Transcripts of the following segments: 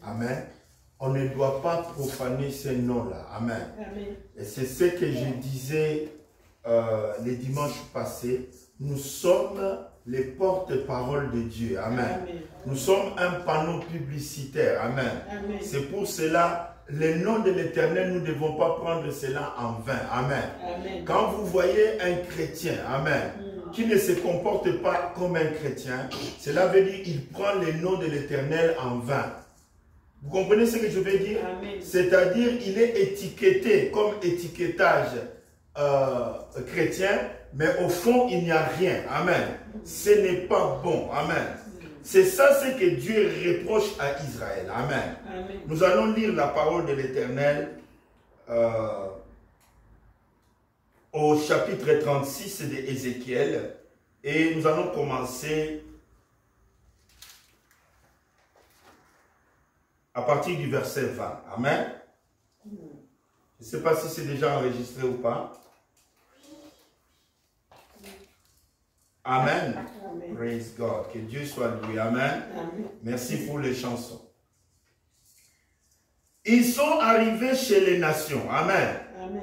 Amen. On ne doit pas profaner ces noms-là. Amen. Amen. Et c'est ce que je disais les dimanches passés. Nous sommes les porte-paroles de Dieu. Amen. Amen. Nous sommes un panneau publicitaire. Amen. Amen. C'est pour cela, le nom de l'Éternel, nous ne devons pas prendre cela en vain. Amen. Amen. Quand vous voyez un chrétien, amen, qui ne se comporte pas comme un chrétien, cela veut dire qu'il prend le nom de l'Éternel en vain. Vous comprenez ce que je veux dire? C'est-à-dire il est étiqueté comme étiquetage chrétien, mais au fond, il n'y a rien. Amen. Ce n'est pas bon. Amen. C'est ça ce que Dieu reproche à Israël. Amen. Amen. Nous allons lire la parole de l'Éternel au chapitre 36 d'Ézéchiel et nous allons commencer à partir du verset 20. Amen. Je ne sais pas si c'est déjà enregistré ou pas. Amen. Amen. Praise God. Que Dieu soit loué. Amen. Amen. Merci pour les chansons. Ils sont arrivés chez les nations. Amen. Amen.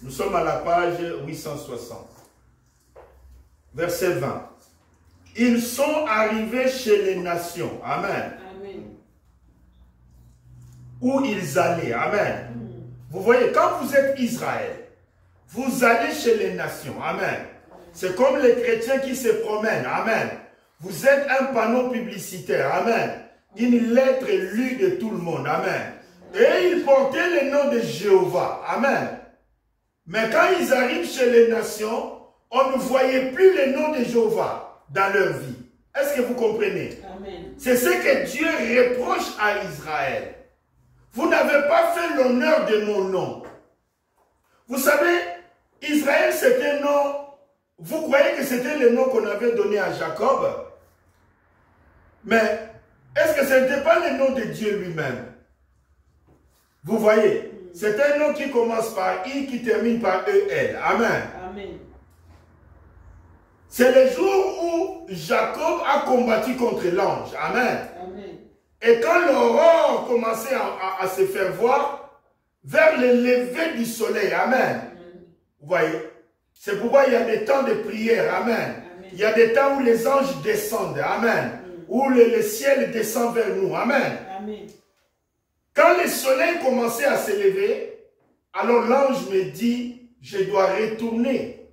Nous sommes à la page 860. Verset 20. Ils sont arrivés chez les nations. Amen. Amen. Où ils allaient. Amen. Vous voyez, quand vous êtes Israël, vous allez chez les nations. Amen. C'est comme les chrétiens qui se promènent. Amen. Vous êtes un panneau publicitaire. Amen. Une lettre lue de tout le monde. Amen. Et ils portaient le nom de Jéhovah. Amen. Mais quand ils arrivent chez les nations, on ne voyait plus le nom de Jéhovah dans leur vie. Est-ce que vous comprenez? C'est ce que Dieu reproche à Israël. Vous n'avez pas fait l'honneur de mon nom. Vous savez, Israël, c'était un nom. Vous croyez que c'était le nom qu'on avait donné à Jacob? Mais est-ce que ce n'était pas le nom de Dieu lui-même? Vous voyez, c'est un nom qui commence par I, qui termine par EL. Amen. Amen. C'est le jour où Jacob a combattu contre l'ange. Amen. Amen. Et quand l'aurore commençait à se faire voir, vers le lever du soleil. Amen. Vous voyez, c'est pourquoi il y a des temps de prière. Amen. Il y a des temps où les anges descendent. Amen. Où le ciel descend vers nous. Amen. Amen. Quand le soleil commençait à se lever, alors l'ange me dit, je dois retourner.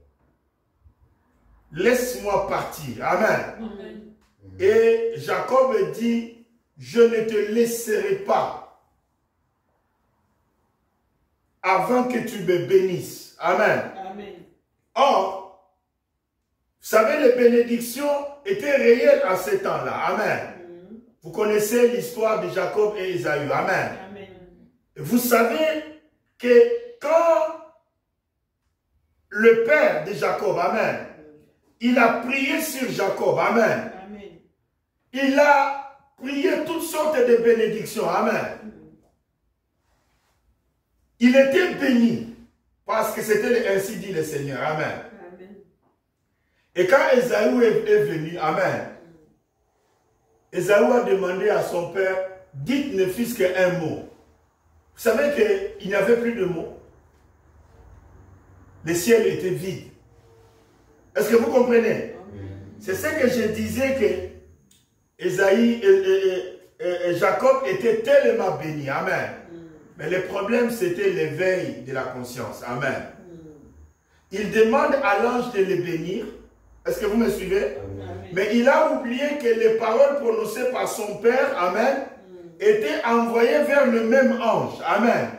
Laisse-moi partir. Amen. Amen. Et Jacob dit, je ne te laisserai pas avant que tu me bénisses. Amen. Amen. Or, vous savez, les bénédictions étaient réelles à ce temps-là. Amen. Vous connaissez l'histoire de Jacob et Ésaü. Amen. Amen. Vous savez que quand le père de Jacob, amen, il a prié sur Jacob, amen, Amen. il a prié toutes sortes de bénédictions, amen. Il était béni parce que c'était ainsi dit le Seigneur, amen. Amen. Et quand Ésaü est venu, amen, Ésaü a demandé à son père, dites ne fût-ce qu'un mot. Vous savez qu'il n'y avait plus de mots. Le ciel était vide. Est-ce que vous comprenez? C'est ce que je disais que Jacob était tellement béni. Amen. Mais le problème, c'était l'éveil de la conscience. Amen. Il demande à l'ange de le bénir. Est-ce que vous me suivez? Mais il a oublié que les paroles prononcées par son père, amen, étaient envoyées vers le même ange. Amen.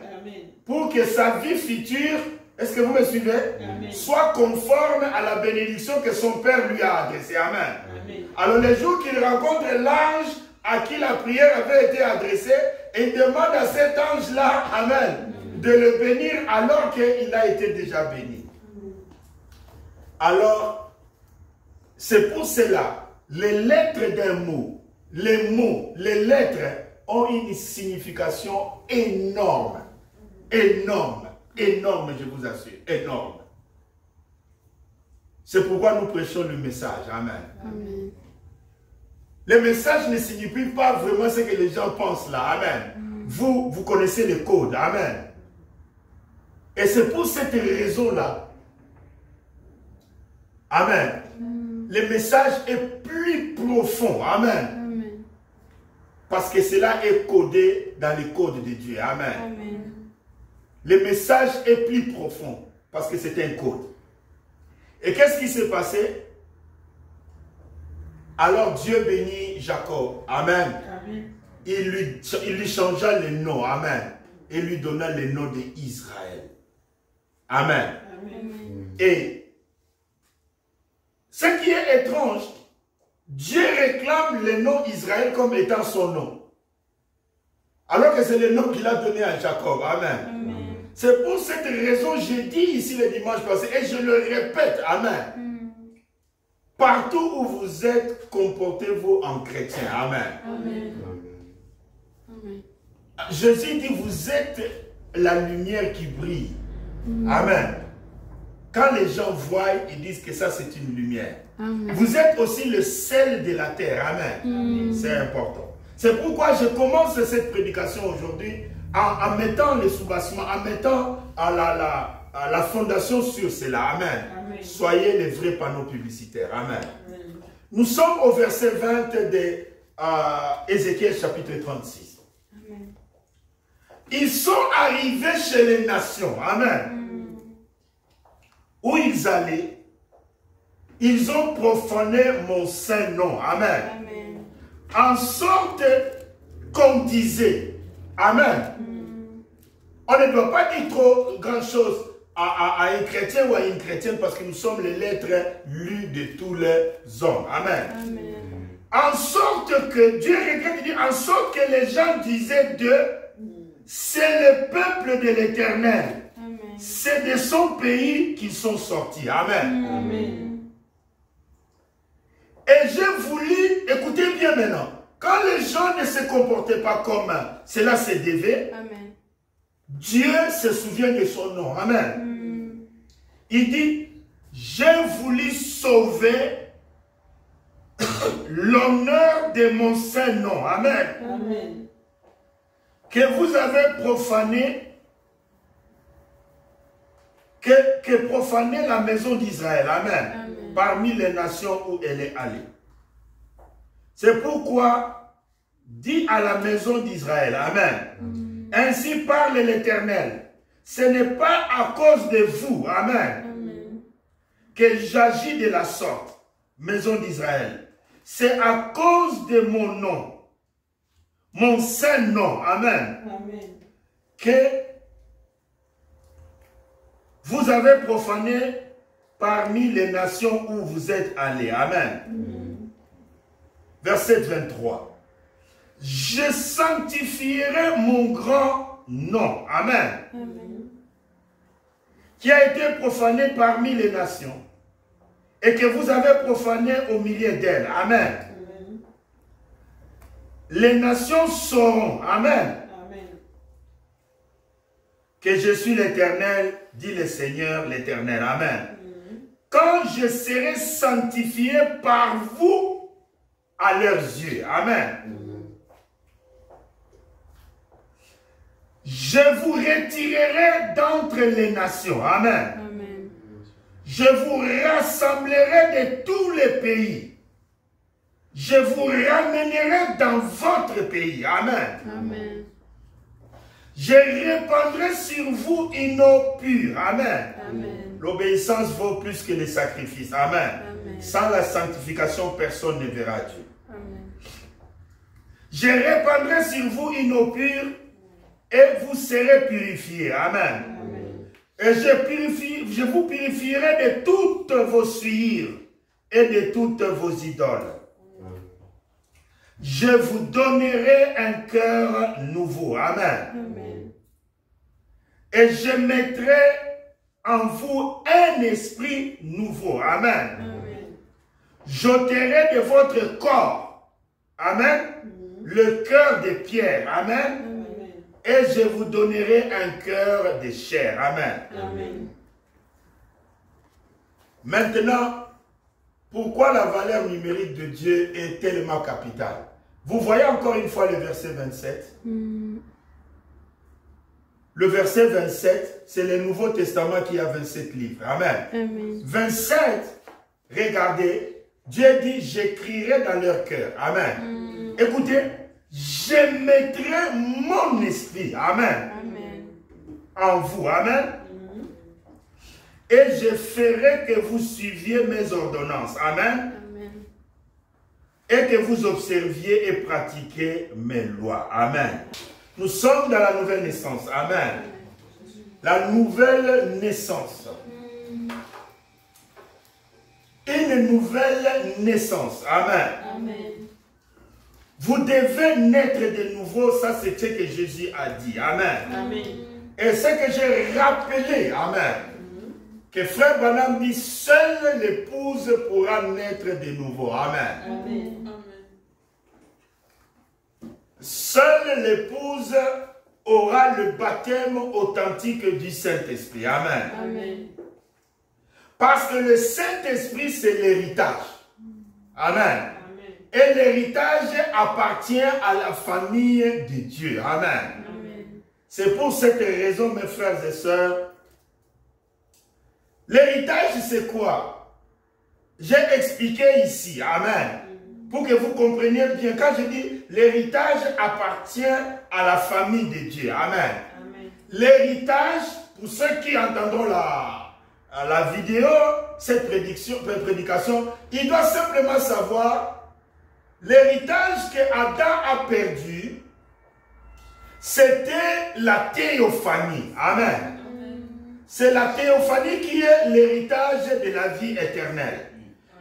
Pour que sa vie future, est-ce que vous me suivez? Soit conforme à la bénédiction que son père lui a adressée. Amen. Alors le jour qu'il rencontre l'ange à qui la prière avait été adressée, il demande à cet ange-là, amen, de le bénir alors qu'il a été déjà béni. Alors, c'est pour cela, les lettres d'un mot, les mots, les lettres ont une signification énorme. Énorme. Énorme, je vous assure. Énorme. C'est pourquoi nous prêchons le message. Amen. Amen. Le message ne signifie pas vraiment ce que les gens pensent là. Amen. Vous connaissez le code. Amen. Et c'est pour cette raison-là. Amen. Le message est plus profond. Amen. Parce que cela est codé dans le code de Dieu. Amen. Le message est plus profond parce que c'est un code. Et qu'est-ce qui s'est passé? Alors Dieu bénit Jacob. Amen. Il lui changea le nom. Amen. Et lui donna le nom d'Israël. Amen. Et ce qui est étrange, Dieu réclame le nom Israël comme étant son nom. Alors que c'est le nom qu'il a donné à Jacob. Amen. C'est pour cette raison que j'ai dit ici le dimanche passé, et je le répète. Amen. Partout où vous êtes, comportez-vous en chrétien. Amen. Jésus dit, vous êtes la lumière qui brille. Amen. Quand les gens voient, ils disent que ça c'est une lumière. Vous êtes aussi le sel de la terre. Amen. C'est important. C'est pourquoi je commence cette prédication aujourd'hui en mettant le soubassement, en mettant la fondation sur cela. Amen. Soyez les vrais panneaux publicitaires. Amen. Nous sommes au verset 20 de Ézéchiel chapitre 36. Ils sont arrivés chez les nations. Amen. Où ils allaient, ils ont profané mon saint nom. Amen. En sorte qu'on disait, Amen. On ne doit pas dire trop grand chose à un chrétien ou à une chrétienne parce que nous sommes les lettres lues de tous les hommes. Amen. En sorte que, Dieu regrette de dire, en sorte que les gens disaient c'est le peuple de l'Éternel. C'est de son pays qu'ils sont sortis. Amen. Et j'ai voulu, écoutez bien maintenant, quand les gens ne se comportaient pas comme cela se devait, Dieu se souvient de son nom. Amen. Il dit, j'ai voulu sauver l'honneur de mon saint nom. Amen. Que vous avez profané, que profaner la maison d'Israël. Amen. Parmi les nations où elle est allée. C'est pourquoi, dit à la maison d'Israël. Amen. Ainsi parle l'Éternel. Ce n'est pas à cause de vous. Amen. Que j'agis de la sorte. Maison d'Israël. C'est à cause de mon nom. Mon saint nom. Amen. Que vous avez profané parmi les nations où vous êtes allés. Amen. Verset 23. Je sanctifierai mon grand nom. Amen. Qui a été profané parmi les nations. Et que vous avez profané au milieu d'elles. Amen. Les nations sauront. Amen. Que je suis l'Éternel, dit le Seigneur l'Éternel. Amen. Quand je serai sanctifié par vous à leurs yeux. Amen. Je vous retirerai d'entre les nations. Amen. Je vous rassemblerai de tous les pays. Je vous ramènerai dans votre pays. Amen. Je répandrai sur vous une eau pure. Amen. L'obéissance vaut plus que les sacrifices. Amen. Sans la sanctification, personne ne verra Dieu. Je répandrai sur vous une eau pure et vous serez purifiés. Amen. Et je vous purifierai de toutes vos souillures et de toutes vos idoles. Je vous donnerai un cœur nouveau. Amen. Et je mettrai en vous un esprit nouveau. Amen. J'ôterai de votre corps. Amen. Le cœur de pierre. Amen. Et je vous donnerai un cœur de chair. Amen. Maintenant, pourquoi la valeur numérique de Dieu est tellement capitale. Vous voyez encore une fois le verset 27. Le verset 27, c'est le Nouveau Testament qui a 27 livres. Amen. Amen. 27, regardez, Dieu dit, j'écrirai dans leur cœur. Amen. Écoutez, je mettrai mon esprit. Amen. Amen. En vous. Amen. Et je ferai que vous suiviez mes ordonnances. Amen. Amen. Et que vous observiez et pratiquiez mes lois. Amen. Nous sommes dans la nouvelle naissance. Amen. La nouvelle naissance. Une nouvelle naissance. Amen. Amen. Vous devez naître de nouveau. Ça, c'est ce que Jésus a dit. Amen. Amen. Et ce que j'ai rappelé. Amen. Que frère Branham dit, seule l'épouse pourra naître de nouveau. Amen. Amen. Seule l'épouse aura le baptême authentique du Saint-Esprit. Amen. Amen. Parce que le Saint-Esprit, c'est l'héritage. Amen. Amen. Et l'héritage appartient à la famille de Dieu. Amen. Amen. C'est pour cette raison, mes frères et sœurs, l'héritage, c'est quoi? J'ai expliqué ici. Amen. Pour que vous compreniez bien, quand je dis l'héritage appartient à la famille de Dieu. Amen. L'héritage, pour ceux qui entendront la vidéo, cette prédication, ils doivent simplement savoir l'héritage que Adam a perdu, c'était la théophanie. Amen. C'est la théophanie qui est l'héritage de la vie éternelle.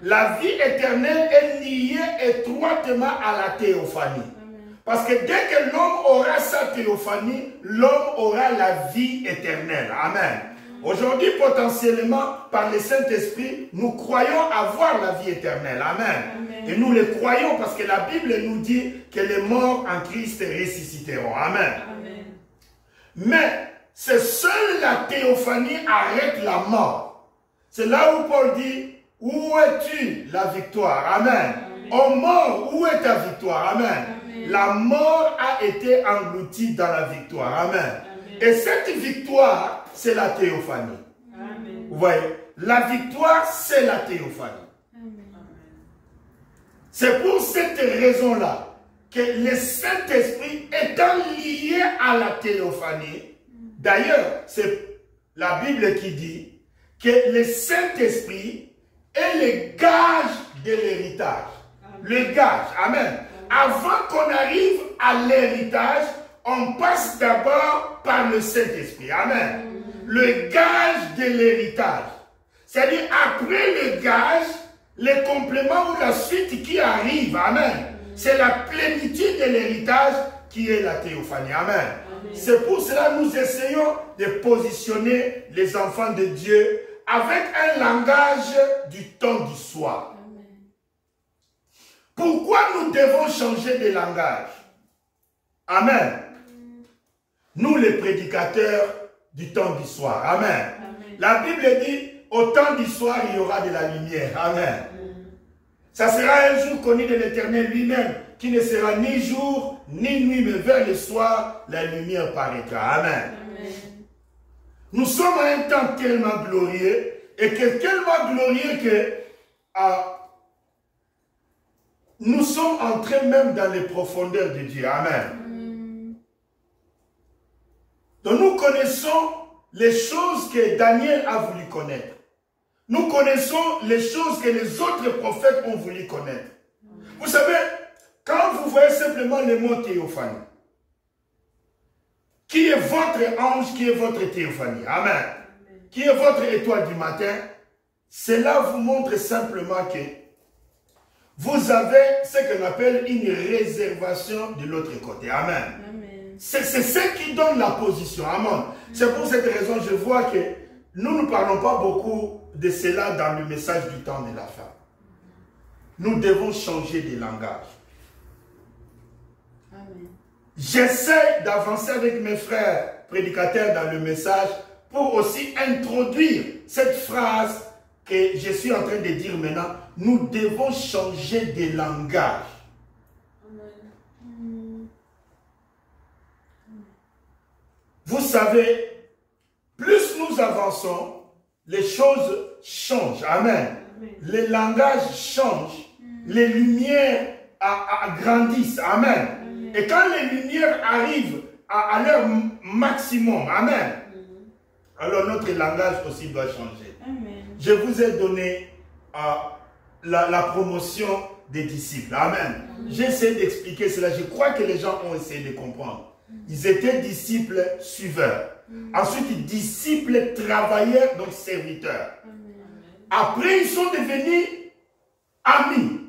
La vie éternelle est liée étroitement à la théophanie. Parce que dès que l'homme aura sa théophanie, l'homme aura la vie éternelle. Amen. Aujourd'hui, potentiellement, par le Saint-Esprit, nous croyons avoir la vie éternelle. Amen. Et nous le croyons parce que la Bible nous dit que les morts en Christ ressusciteront. Amen. Mais c'est seule la théophanie arrête la mort. C'est là où Paul dit, où es-tu la victoire? Amen. Oh mort, où est ta victoire? Amen. La mort a été engloutie dans la victoire. Amen. Et cette victoire, c'est la théophanie. Amen. Vous voyez, la victoire, c'est la théophanie. C'est pour cette raison-là que le Saint-Esprit étant lié à la théophanie, d'ailleurs, c'est la Bible qui dit que le Saint-Esprit est le gage de l'héritage. Le gage. Amen. Avant qu'on arrive à l'héritage, on passe d'abord par le Saint-Esprit. Amen. Le gage de l'héritage. C'est-à-dire, après le gage, les compléments ou la suite qui arrive. Amen. C'est la plénitude de l'héritage qui est la théophanie. Amen. C'est pour cela que nous essayons de positionner les enfants de Dieu avec un langage du temps du soir. Pourquoi nous devons changer de langage? Amen. Nous les prédicateurs du temps du soir. Amen. La Bible dit, au temps du soir, il y aura de la lumière. Amen. Ça sera un jour connu de l'Éternel lui-même, qui ne sera ni jour, ni nuit, mais vers le soir, la lumière paraîtra. Amen. Nous sommes à un temps tellement glorieux, et que tellement glorieux que nous sommes entrés même dans les profondeurs de Dieu. Amen. Donc nous connaissons les choses que Daniel a voulu connaître. Nous connaissons les choses que les autres prophètes ont voulu connaître. Vous savez, quand vous voyez simplement le mot théophanie, qui est votre ange, qui est votre théophanie? Amen. Qui est votre étoile du matin? Cela vous montre simplement que vous avez ce qu'on appelle une réservation de l'autre côté. Amen. C'est ce qui donne la position. Amen. C'est pour cette raison que je vois que nous ne parlons pas beaucoup de cela dans le message du temps de la fin. Nous devons changer de langage. J'essaie d'avancer avec mes frères prédicateurs dans le message pour aussi introduire cette phrase que je suis en train de dire maintenant. nous devons changer de langage. Vous savez, plus nous avançons, les choses changent. Amen. Les langages changent. Les lumières grandissent. Amen. Et quand les lumières arrivent à leur maximum, amen, alors notre langage aussi doit changer. Amen. Je vous ai donné la promotion des disciples. Amen. J'essaie d'expliquer cela. Je crois que les gens ont essayé de comprendre. Ils étaient disciples suiveurs. Ensuite, disciples travailleurs, donc serviteurs. Après, ils sont devenus amis.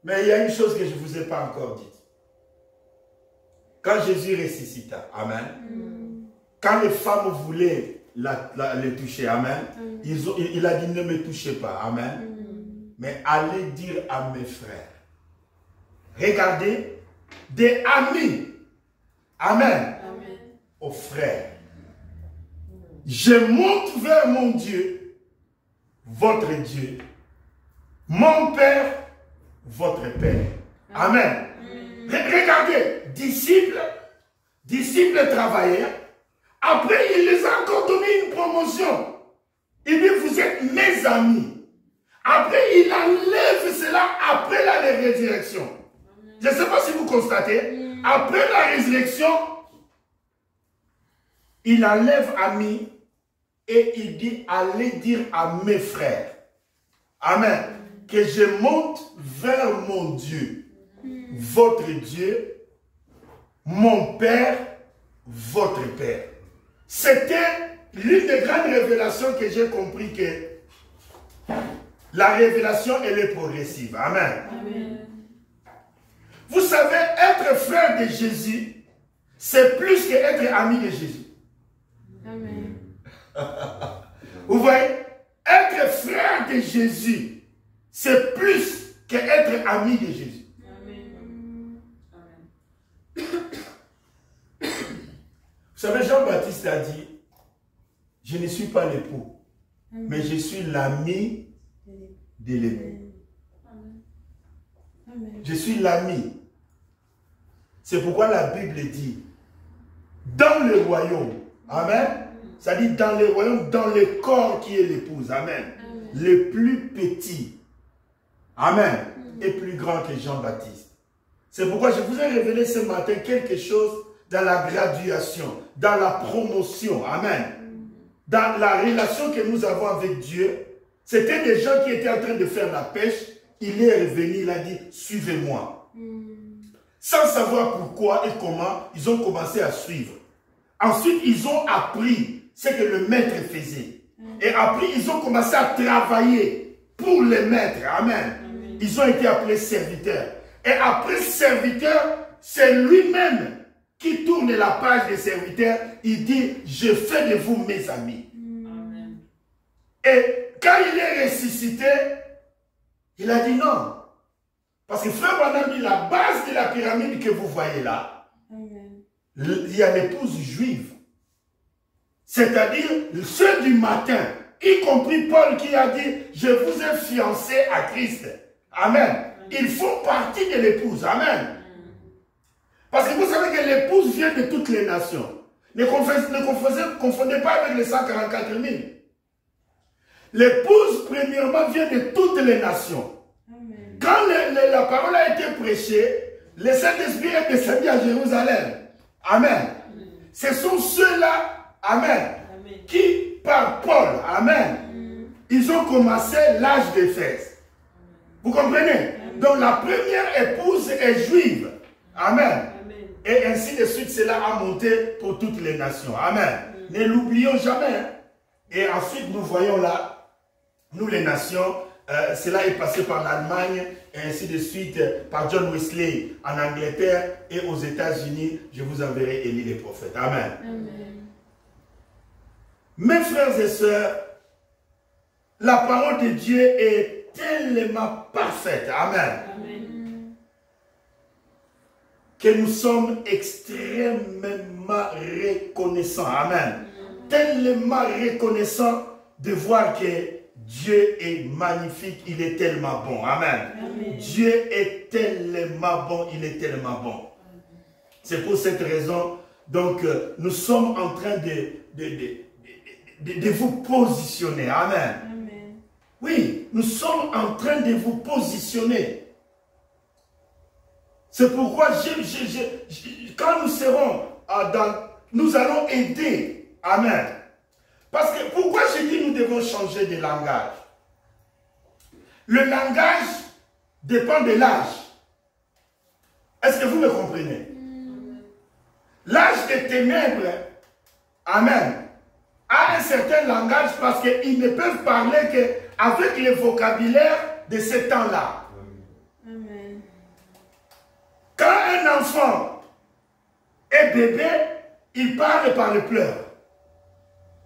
Mais il y a une chose que je ne vous ai pas encore dite. Quand Jésus ressuscita, amen, quand les femmes voulaient les toucher, amen, il a dit ne me touchez pas, amen, mais allez dire à mes frères. Regardez, des amis, amen, aux frères. Je monte vers mon Dieu, votre Dieu, mon Père, votre Père. Amen. Regardez, disciples travailleurs. Après, il les a encore donné une promotion. Il dit, vous êtes mes amis. Après, il enlève cela après la résurrection. Je ne sais pas si vous constatez. Après la résurrection, il enlève amis et il dit, allez dire à mes frères. Amen. Que je monte vers mon Dieu, votre Dieu, mon Père, votre Père. C'était l'une des grandes révélations que j'ai compris que la révélation, elle est progressive. Amen. Amen. Vous savez, être frère de Jésus, c'est plus qu'être ami de Jésus. Amen. Vous voyez, être frère de Jésus, c'est plus qu'être ami de Jésus. Amen. Vous savez, Jean-Baptiste a dit, je ne suis pas l'époux, mais je suis l'ami de l'époux. Je suis l'ami. C'est pourquoi la Bible dit, dans le royaume, amen, ça dit dans le royaume, dans le corps qui est l'épouse, amen, le plus petit, amen, est plus grand que Jean-Baptiste. C'est pourquoi je vous ai révélé ce matin quelque chose dans la graduation, dans la promotion, amen, dans la relation que nous avons avec Dieu. C'était des gens qui étaient en train de faire la pêche. Il est revenu, il a dit, suivez-moi. Sans savoir pourquoi et comment, ils ont commencé à suivre. Ensuite, ils ont appris ce que le maître faisait. Et après, ils ont commencé à travailler pour le maître. Amen. Ils ont été appelés serviteurs. Et après serviteur, c'est lui-même qui tourne la page des serviteurs. Il dit, je fais de vous mes amis. Amen. Et quand il est ressuscité, il a dit non. Parce que frère Branham dit, la base de la pyramide que vous voyez là, il y a l'épouse juive. C'est-à-dire ceux du matin, y compris Paul qui a dit, je vous ai fiancé à Christ. Amen. Ils font partie de l'épouse. Amen. Parce que vous savez que l'épouse vient de toutes les nations. Ne confondez pas avec les 144 000. L'épouse, premièrement, vient de toutes les nations. Amen. Quand la parole a été prêchée, le Saint-Esprit est descendu à Jérusalem. Amen. Amen. Ce sont ceux-là, amen, qui, par Paul, amen, ils ont commencé l'âge d'Éphèse. Vous comprenez? Amen. Donc la première épouse est juive. Amen. Amen. Et ainsi de suite, cela a monté pour toutes les nations. Amen. Amen. Ne l'oublions jamais. Hein. Et ensuite, nous voyons là, nous les nations, cela est passé par l'Allemagne, et ainsi de suite, par John Wesley en Angleterre et aux États-Unis. Je vous enverrai Élie les prophètes. Amen. Amen. Mes frères et sœurs, la parole de Dieu est tellement parfaite. Amen. Amen. Que nous sommes extrêmement reconnaissants. Amen. Tellement reconnaissants de voir que Dieu est magnifique, il est tellement bon. Amen. Amen. Dieu est tellement bon, il est tellement bon. C'est pour cette raison, donc, nous sommes en train de vous positionner. Amen. Amen. Oui, nous sommes en train de vous positionner. C'est pourquoi quand nous serons nous allons aider. Amen. Parce que pourquoi j'ai dit nous devons changer de langage? Le langage dépend de l'âge. Est-ce que vous me comprenez? L'âge des ténèbres, amen, a un certain langage parce qu'ils ne peuvent parler qu'avec le vocabulaire de ce temps-là. Quand un enfant est bébé, il parle par le pleur.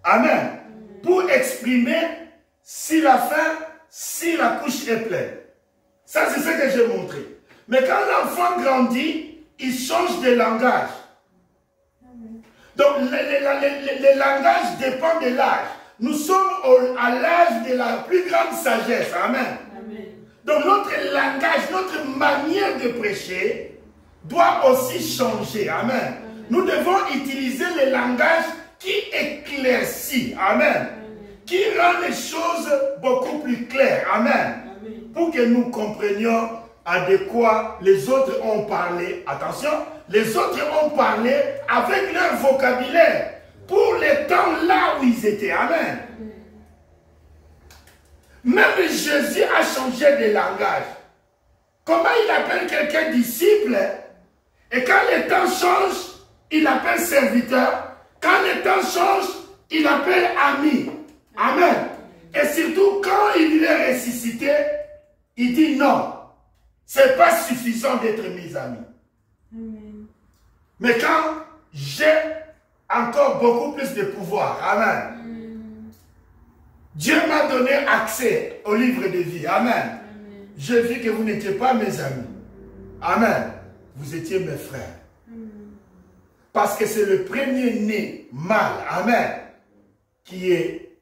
Amen. Pour exprimer s'il a faim, si la couche est pleine. Ça, c'est ce que j'ai montré. Mais quand l'enfant grandit, il change de langage. Donc, le langage dépend de l'âge. Nous sommes à l'âge de la plus grande sagesse. Amen. Amen. Donc, notre langage, notre manière de prêcher doit aussi changer. Amen. Amen. Nous devons utiliser le langage qui éclaircit. Amen. Amen. Qui rend les choses beaucoup plus claires. Amen. Amen. Pour que nous comprenions de quoi les autres ont parlé. Attention, les autres ont parlé avec leur vocabulaire pour les temps là où ils étaient. Amen. Même Jésus a changé de langage. Comment il appelle quelqu'un disciple? Et quand les temps changent, il appelle serviteur. Quand les temps changent, il appelle ami. Amen. Et surtout, quand il est ressuscité, il dit non. Ce n'est pas suffisant d'être mes amis. Amen. Mais quand j'ai encore beaucoup plus de pouvoir, amen. Dieu m'a donné accès au livre de vie, amen. J'ai vu que vous n'étiez pas mes amis. Amen. Vous étiez mes frères. Parce que c'est le premier-né mâle, amen, qui est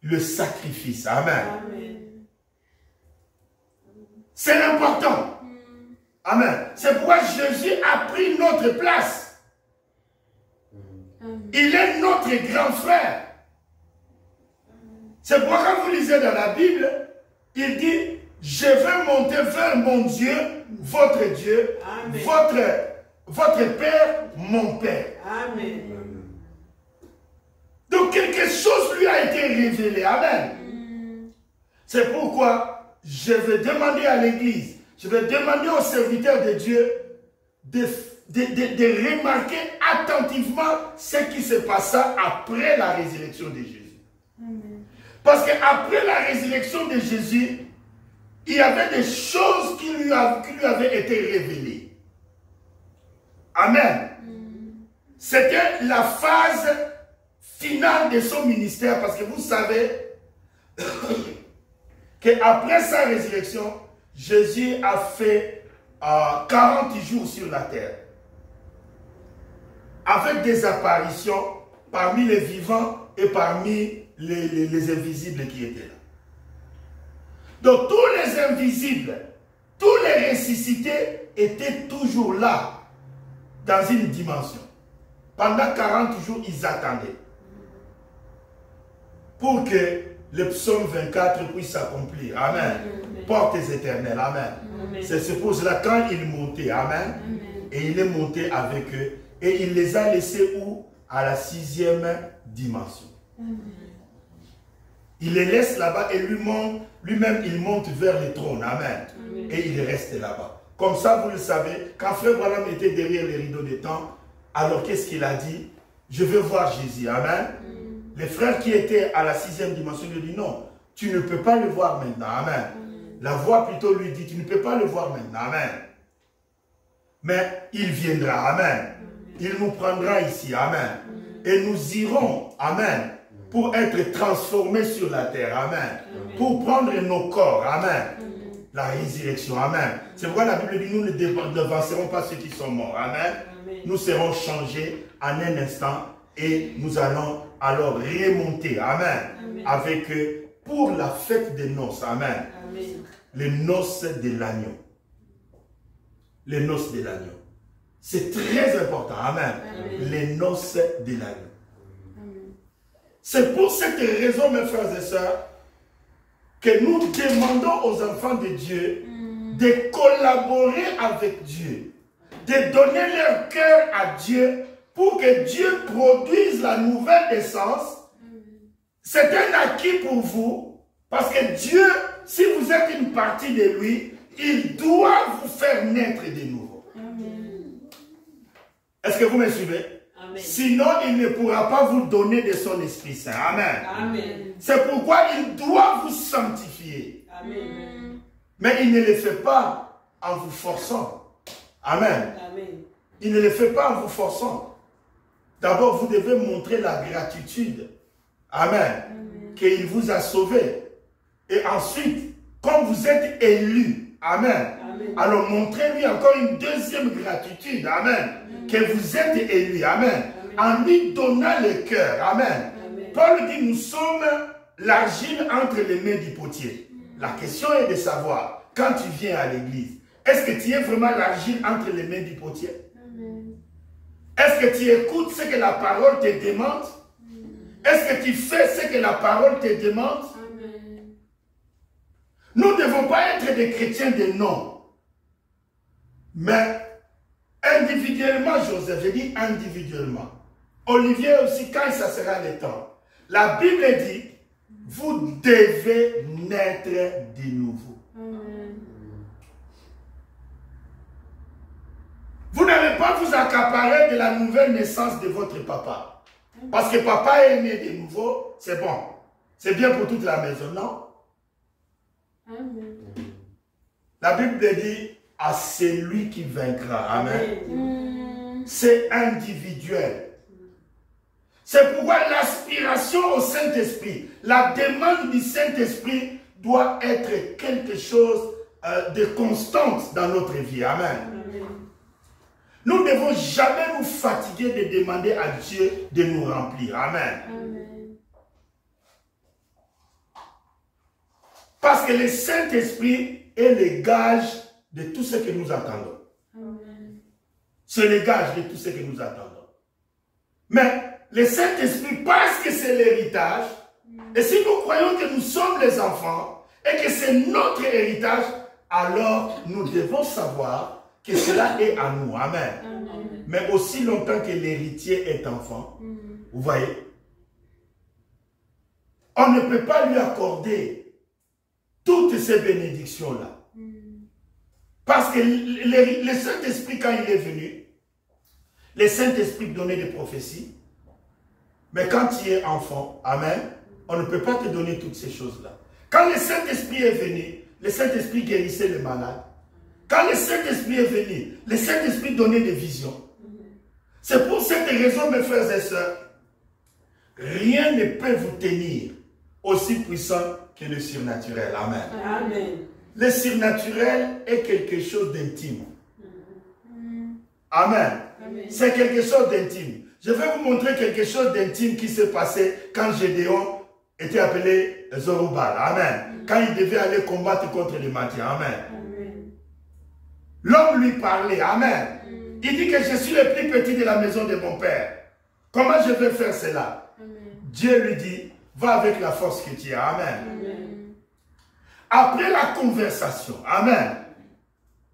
le sacrifice, amen. C'est important. Amen. C'est pourquoi Jésus a pris notre place. Il est notre grand frère. C'est pourquoi quand vous lisez dans la Bible, il dit, je vais monter vers mon Dieu, votre Dieu, votre Père, mon Père. Amen. Donc quelque chose lui a été révélé. Amen. C'est pourquoi je vais demander à l'Église, je vais demander aux serviteurs de Dieu de remarquer attentivement ce qui se passa après la résurrection de Jésus. Amen. Parce qu'après la résurrection de Jésus, il y avait des choses qui lui avaient été révélées. Amen. C'était la phase finale de son ministère, parce que vous savez qu'après sa résurrection, Jésus a fait 40 jours sur la terre, avec des apparitions parmi les vivants et parmi les invisibles qui étaient là. Donc tous les invisibles, tous les ressuscités étaient toujours là, dans une dimension. Pendant 40 jours, ils attendaient pour que le psaume 24 puisse s'accomplir. Amen. Portes éternelles. Amen. C'est pour cela quand il montait. Amen. Et il est monté avec eux. Et il les a laissés où? À la 6e dimension. Il les laisse là-bas et lui-même il monte vers le trône. Amen. Et il reste là-bas. Comme ça, vous le savez, quand Frère Branham était derrière les rideaux des temps, alors qu'est-ce qu'il a dit? Je veux voir Jésus. Amen. Les frères qui étaient à la 6e dimension lui disent non, tu ne peux pas le voir maintenant. Amen. La voix plutôt lui dit, tu ne peux pas le voir maintenant. Amen. Mais il viendra. Amen. Il nous prendra ici. Amen. Et nous irons. Amen. Pour être transformés sur la terre. Amen. Pour prendre nos corps. Amen. La résurrection. Amen. C'est pourquoi la Bible dit, nous ne devancerons pas ceux qui sont morts. Amen. Nous serons changés en un instant et nous allons alors remonter. Amen. Avec pour la fête des noces. Amen. Amen. Les noces de l'agneau. Les noces de l'agneau. C'est très important. Amen. Amen. Les noces de l'agneau. C'est pour cette raison, mes frères et sœurs, que nous demandons aux enfants de Dieu de collaborer avec Dieu, de donner leur cœur à Dieu pour que Dieu produise la nouvelle essence. C'est un acquis pour vous, parce que Dieu, si vous êtes une partie de lui, il doit vous faire naître de nouveau. Est-ce que vous me suivez? Amen. Sinon, il ne pourra pas vous donner de son Esprit Saint. Amen. Amen. C'est pourquoi il doit vous sanctifier. Amen. Mais il ne le fait pas en vous forçant. Amen. Amen. Il ne le fait pas en vous forçant. D'abord, vous devez montrer la gratitude. Amen. Qu'il vous a sauvé. Et ensuite, comme vous êtes élu, amen, alors montrez-lui encore une deuxième gratitude. Amen. Que vous êtes élu. Amen. En lui donnant le cœur. Amen. Paul dit, nous sommes l'argile entre les mains du potier. La question est de savoir, quand tu viens à l'église, est-ce que tu es vraiment l'argile entre les mains du potier? Est-ce que tu écoutes ce que la parole te demande? Est-ce que tu fais ce que la parole te demande? Nous ne devons pas être des chrétiens de nom. Mais individuellement, Joseph, je dis individuellement. Olivier aussi, quand ça sera le temps. La Bible dit, vous devez naître de nouveau. Vous n'allez pas vous accaparer de la nouvelle naissance de votre papa. Parce que papa est né de nouveau, c'est bon. C'est bien pour toute la maison, non? La Bible dit, à celui qui vaincra. Amen. C'est individuel. C'est pourquoi l'aspiration au Saint-Esprit, la demande du Saint-Esprit doit être quelque chose de constante dans notre vie. Amen. Nous ne devons jamais nous fatiguer de demander à Dieu de nous remplir. Amen. Parce que le Saint-Esprit est le gage de tout ce que nous attendons. C'est le gage de tout ce que nous attendons. Mais le Saint-Esprit, parce que c'est l'héritage, et si nous croyons que nous sommes les enfants, et que c'est notre héritage, alors nous devons savoir que cela est à nous. Amen. Mais aussi longtemps que l'héritier est enfant, vous voyez, on ne peut pas lui accorder toutes ces bénédictions-là. Parce que le Saint-Esprit, quand il est venu, le Saint-Esprit donnait des prophéties. Mais quand tu es enfant, amen, on ne peut pas te donner toutes ces choses-là. Quand le Saint-Esprit est venu, le Saint-Esprit guérissait les malades. Quand le Saint-Esprit est venu, le Saint-Esprit donnait des visions. C'est pour cette raison, mes frères et sœurs, rien ne peut vous tenir aussi puissant que le surnaturel. Amen. Amen. Le surnaturel est quelque chose d'intime. Amen. C'est quelque chose d'intime. Je vais vous montrer quelque chose d'intime qui s'est passé quand Gédéon était appelé Zorobabel. Amen. Quand il devait aller combattre contre les Madiens. Amen. L'homme lui parlait. Amen. Il dit que je suis le plus petit de la maison de mon père. Comment je vais faire cela? Dieu lui dit, va avec la force que tu as. Amen. Après la conversation, amen,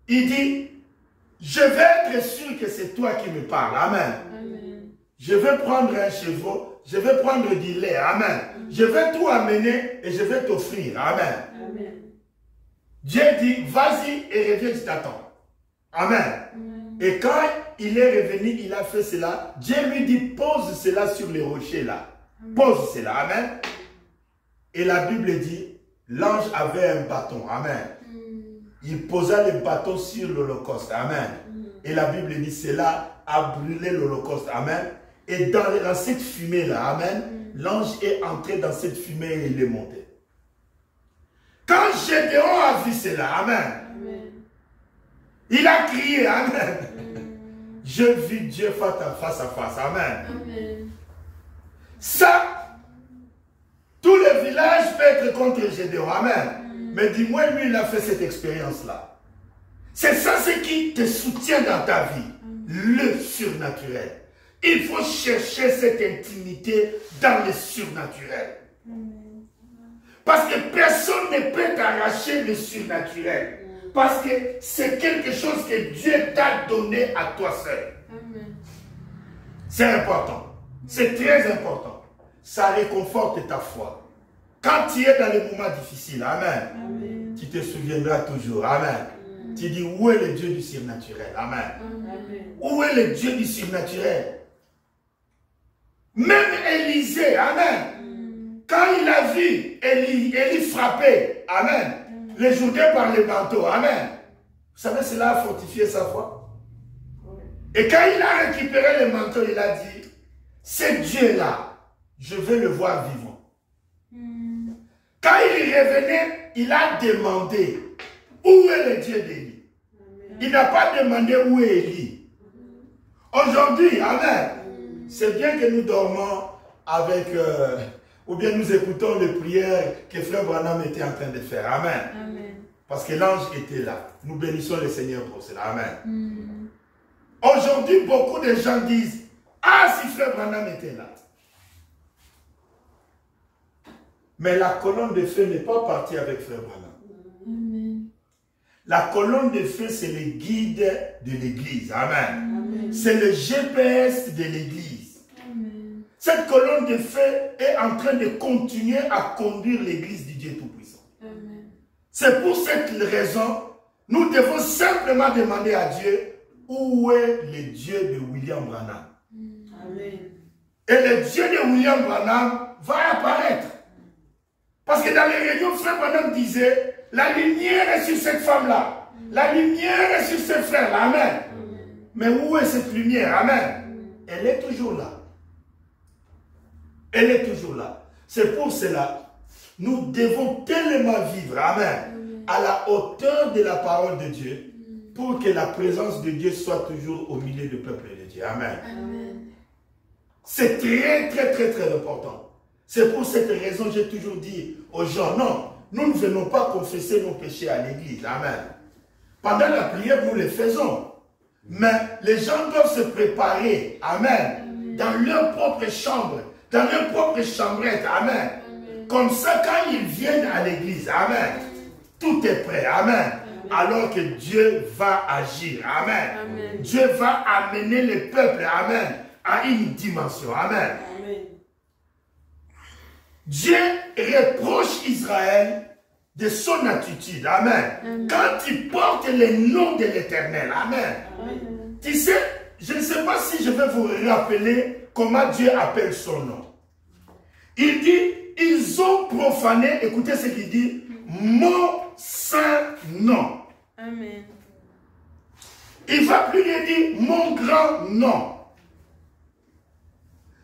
il dit, je vais être sûr que c'est toi qui me parles. Amen. Je vais prendre un cheval, je vais prendre du lait. Amen. Je vais tout amener et je vais t'offrir. Amen. Dieu dit, vas-y et reviens, tu t'attends. Amen. Et quand il est revenu, il a fait cela. Dieu lui dit, pose cela sur les rochers là. Pose cela. Amen. Et la Bible dit, l'ange avait un bâton. Amen. Il posa le bâton sur l'Holocauste. Amen. Et la Bible dit, cela a brûlé l'Holocauste. Amen. Et dans cette fumée-là, amen, l'ange est entré dans cette fumée et il est monté. Quand Gédéon a vu cela, amen, il a crié, amen. Je vis Dieu face à face, amen. Ça, tous les village peut être contre Gédéon. Amen. Mais dis-moi, lui, il a fait cette expérience-là. C'est ça ce qui te soutient dans ta vie. Le surnaturel. Il faut chercher cette intimité dans le surnaturel. Parce que personne ne peut t'arracher le surnaturel. Parce que c'est quelque chose que Dieu t'a donné à toi seul. C'est important. C'est très important. Ça réconforte ta foi. Quand tu es dans les moments difficiles, amen, tu te souviendras toujours. Amen. Tu dis, où est le Dieu du surnaturel? Amen. Où est le Dieu du surnaturel? Même Élisée, amen. Quand il a vu Élie frapper, amen, les Jourdains par le manteau, amen. Vous savez, cela a fortifié sa foi. Et quand il a récupéré le manteau, il a dit, ce Dieu-là, je veux le voir vivant. Quand il revenait, il a demandé, où est le Dieu d'Élie? Il n'a pas demandé où est Élie. Aujourd'hui, amen, c'est bien que nous dormons avec, ou bien nous écoutons les prières que Frère Branham était en train de faire. Amen. Amen. Parce que l'ange était là. Nous bénissons le Seigneur pour cela. Amen. Aujourd'hui, beaucoup de gens disent, ah, si Frère Branham était là. Mais la colonne de feu n'est pas partie avec Frère Branham. La colonne de feu, c'est le guide de l'église. Amen. C'est le GPS de l'église. Cette colonne de feu est en train de continuer à conduire l'église du Dieu Tout-Puissant. C'est pour cette raison, nous devons simplement demander à Dieu où est le Dieu de William Branham. Amen. Et le Dieu de William Branham va apparaître. Parce que dans les réunions, Frère Branham disait, la lumière est sur cette femme-là. La lumière est sur ce frère-là. Amen. Mais où est cette lumière? Amen. Elle est toujours là. Elle est toujours là. C'est pour cela, nous devons tellement vivre, amen, à la hauteur de la parole de Dieu, pour que la présence de Dieu soit toujours au milieu du peuple de Dieu. Amen. C'est très, très, très, très important. C'est pour cette raison que j'ai toujours dit aux gens, non, nous ne venons pas confesser nos péchés à l'église. Amen. Pendant la prière, nous les faisons. Mais les gens doivent se préparer, amen, dans leur propre chambre, dans leur propre chambrette, amen. Comme ça, quand ils viennent à l'église, amen, tout est prêt, amen. Alors que Dieu va agir, amen. Dieu va amener le peuple, amen, à une dimension, amen. Dieu reproche Israël de son attitude, amen. Quand il porte le nom de l'Éternel, amen. Tu sais, je ne sais pas si je vais vous rappeler comment Dieu appelle son nom. Il dit, ils ont profané, écoutez ce qu'il dit, mon saint nom. Amen. Il ne va plus lui dire mon grand nom.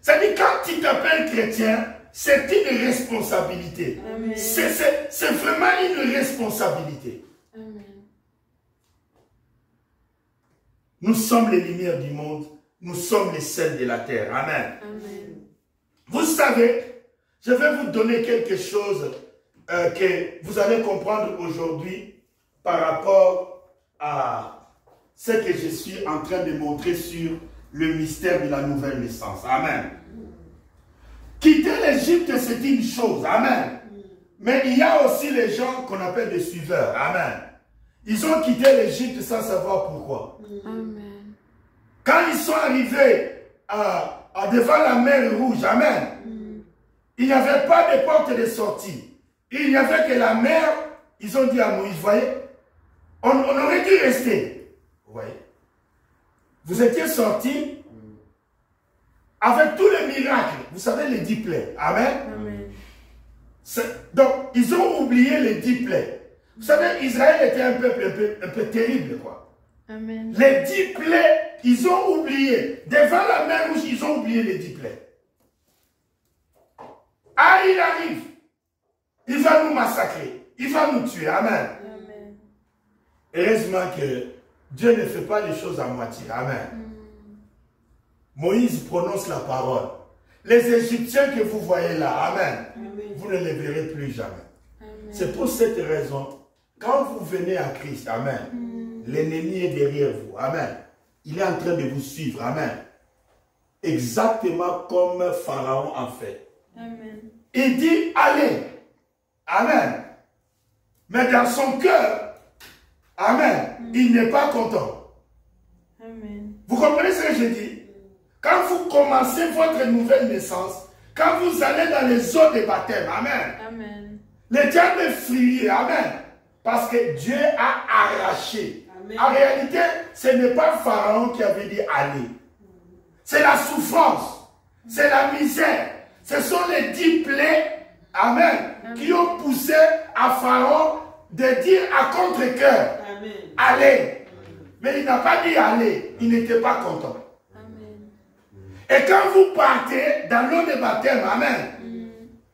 C'est-à-dire, quand tu t'appelles chrétien, c'est une responsabilité. C'est vraiment une responsabilité. Amen. Nous sommes les lumières du monde. Nous sommes les sels de la terre. Amen. Amen. Vous savez, je vais vous donner quelque chose que vous allez comprendre aujourd'hui par rapport à ce que je suis en train de montrer sur le mystère de la nouvelle naissance. Amen. Quitter l'Égypte, c'est une chose. Amen. Mais il y a aussi les gens qu'on appelle des suiveurs. Amen. Ils ont quitté l'Égypte sans savoir pourquoi. Amen. Quand ils sont arrivés devant la mer Rouge, amen, il n'y avait pas de porte de sortie. Il n'y avait que la mer. Ils ont dit à Moïse, voyez, on aurait dû rester. Vous voyez. Vous étiez sortis avec tous les miracles. Vous savez, les 10 plaies. Amen. Amen. Donc, ils ont oublié les 10 plaies. Vous savez, Israël était un peuple un peu terrible, quoi. Amen. Les 10 plaies, ils ont oublié. Devant la mer Rouge, ils ont oublié les 10 plaies. Ah, il arrive. Il va nous massacrer. Il va nous tuer. Amen. Amen. Heureusement que Dieu ne fait pas les choses à moitié. Amen. Moïse prononce la parole. les Égyptiens que vous voyez là, amen, vous ne les verrez plus jamais. C'est pour cette raison, quand vous venez à Christ, amen, l'ennemi est derrière vous, amen. Il est en train de vous suivre, amen. Exactement comme Pharaon a fait. Amen. Il dit, allez, amen. Mais dans son cœur, amen, il n'est pas content. Amen. Vous comprenez ce que je dis? Quand vous commencez votre nouvelle naissance, quand vous allez dans les eaux de baptême, amen, amen, le diable est furieux, amen, parce que Dieu a arraché. Amen. En réalité, ce n'est pas Pharaon qui avait dit aller. C'est la souffrance, c'est la misère. Ce sont les 10 plaies, amen, qui ont poussé à Pharaon de dire à contre-cœur, allez. Mais il n'a pas dit aller, il n'était pas content. Amen. Et quand vous partez dans l'eau de baptême, amen,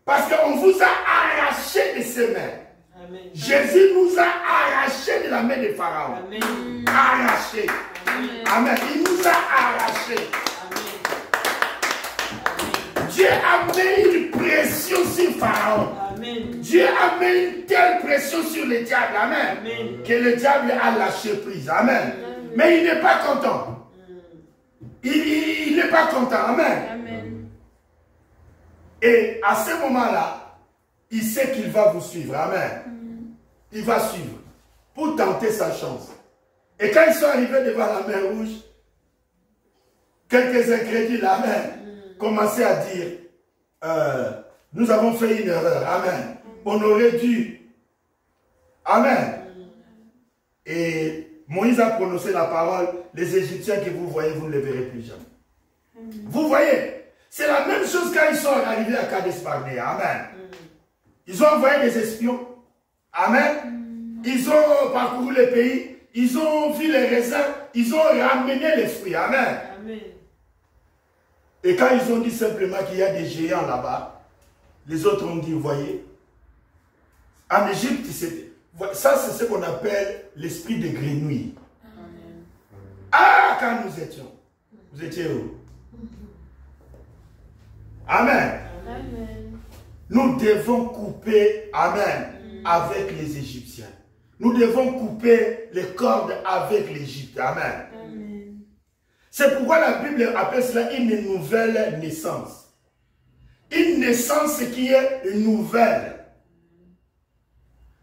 parce qu'on vous a arraché de ses mains. Amen. Jésus nous a arraché de la main de Pharaon. Amen. Arraché. Amen. Amen. Il nous a arraché. Dieu a mis une pression sur Pharaon. Amen. Dieu a mis une telle pression sur le diable. Amen. Amen. Que le diable a lâché prise. Amen. Amen. Mais il n'est pas content. Il n'est pas content. Amen. Amen. Et à ce moment-là, il sait qu'il va vous suivre. Amen. Il va suivre pour tenter sa chance. Et quand ils sont arrivés devant la mer Rouge, quelques incrédules, amen, commençaient à dire, nous avons fait une erreur, amen. On aurait dû, amen. Et Moïse a prononcé la parole, les Égyptiens que vous voyez, vous ne les verrez plus jamais. Vous voyez, c'est la même chose quand ils sont arrivés à Kadesh Barnea, amen. Ils ont envoyé des espions, amen. Ils ont parcouru le pays, ils ont vu les raisins, ils ont ramené les fruits, amen. Amen. Et quand ils ont dit simplement qu'il y a des géants là-bas, les autres ont dit, vous voyez, en Égypte, ça c'est ce qu'on appelle l'esprit de grenouille. Amen. Ah, quand nous étions, vous étiez où? Amen. Amen. Nous devons couper, amen, avec les Égyptiens. Nous devons couper les cordes avec l'Égypte. Amen. Amen. C'est pourquoi la Bible appelle cela une nouvelle naissance. Une naissance qui est nouvelle.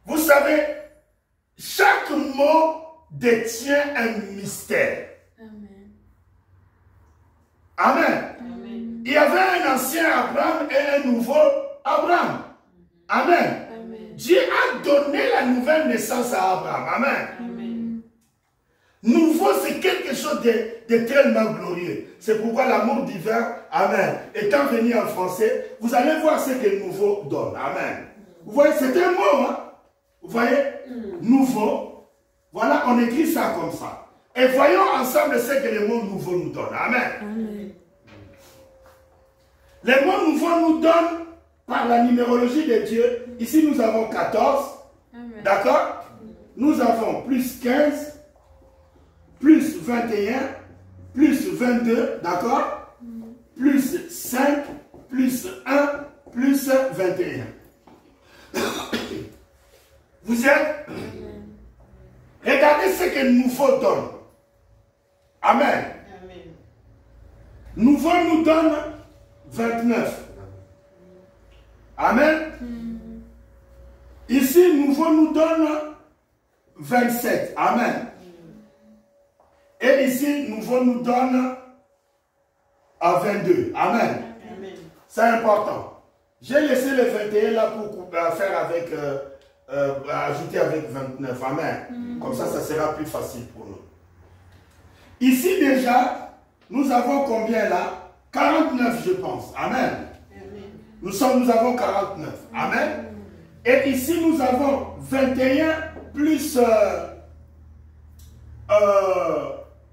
Vous savez, chaque mot détient un mystère. Amen. Amen. Amen. Il y avait un ancien Abraham et un nouveau Abraham. Amen. Dieu a donné la nouvelle naissance à Abraham. Amen. Amen. Nouveau, c'est quelque chose de tellement glorieux. C'est pourquoi l'amour divin, amen, étant venu en français, vous allez voir ce que nouveau donne. Amen. Vous voyez, c'est un mot. Hein? Vous voyez, nouveau. Voilà, on écrit ça comme ça. Et voyons ensemble ce que le mot nouveau nous donne. Amen. Amen. Le mot nouveau nous donne par la numérologie de Dieu. Ici, nous avons 14. D'accord? Nous avons plus 15, plus 21, plus 22. D'accord? Plus 5, plus 1, plus 21. Vous êtes? Regardez ce que nouveau donne. Amen. Nouveau nous donne 29. Amen. Ici, nouveau nous donne 27. Amen. Et ici, nouveau nous donne à 22. Amen. C'est important. J'ai laissé le 21 là pour faire avec, ajouter avec 29. Amen. Comme ça, ça sera plus facile pour nous. Ici déjà, nous avons combien là? 49, je pense. Amen. Nous avons 49. Amen. Et ici, nous avons 21 plus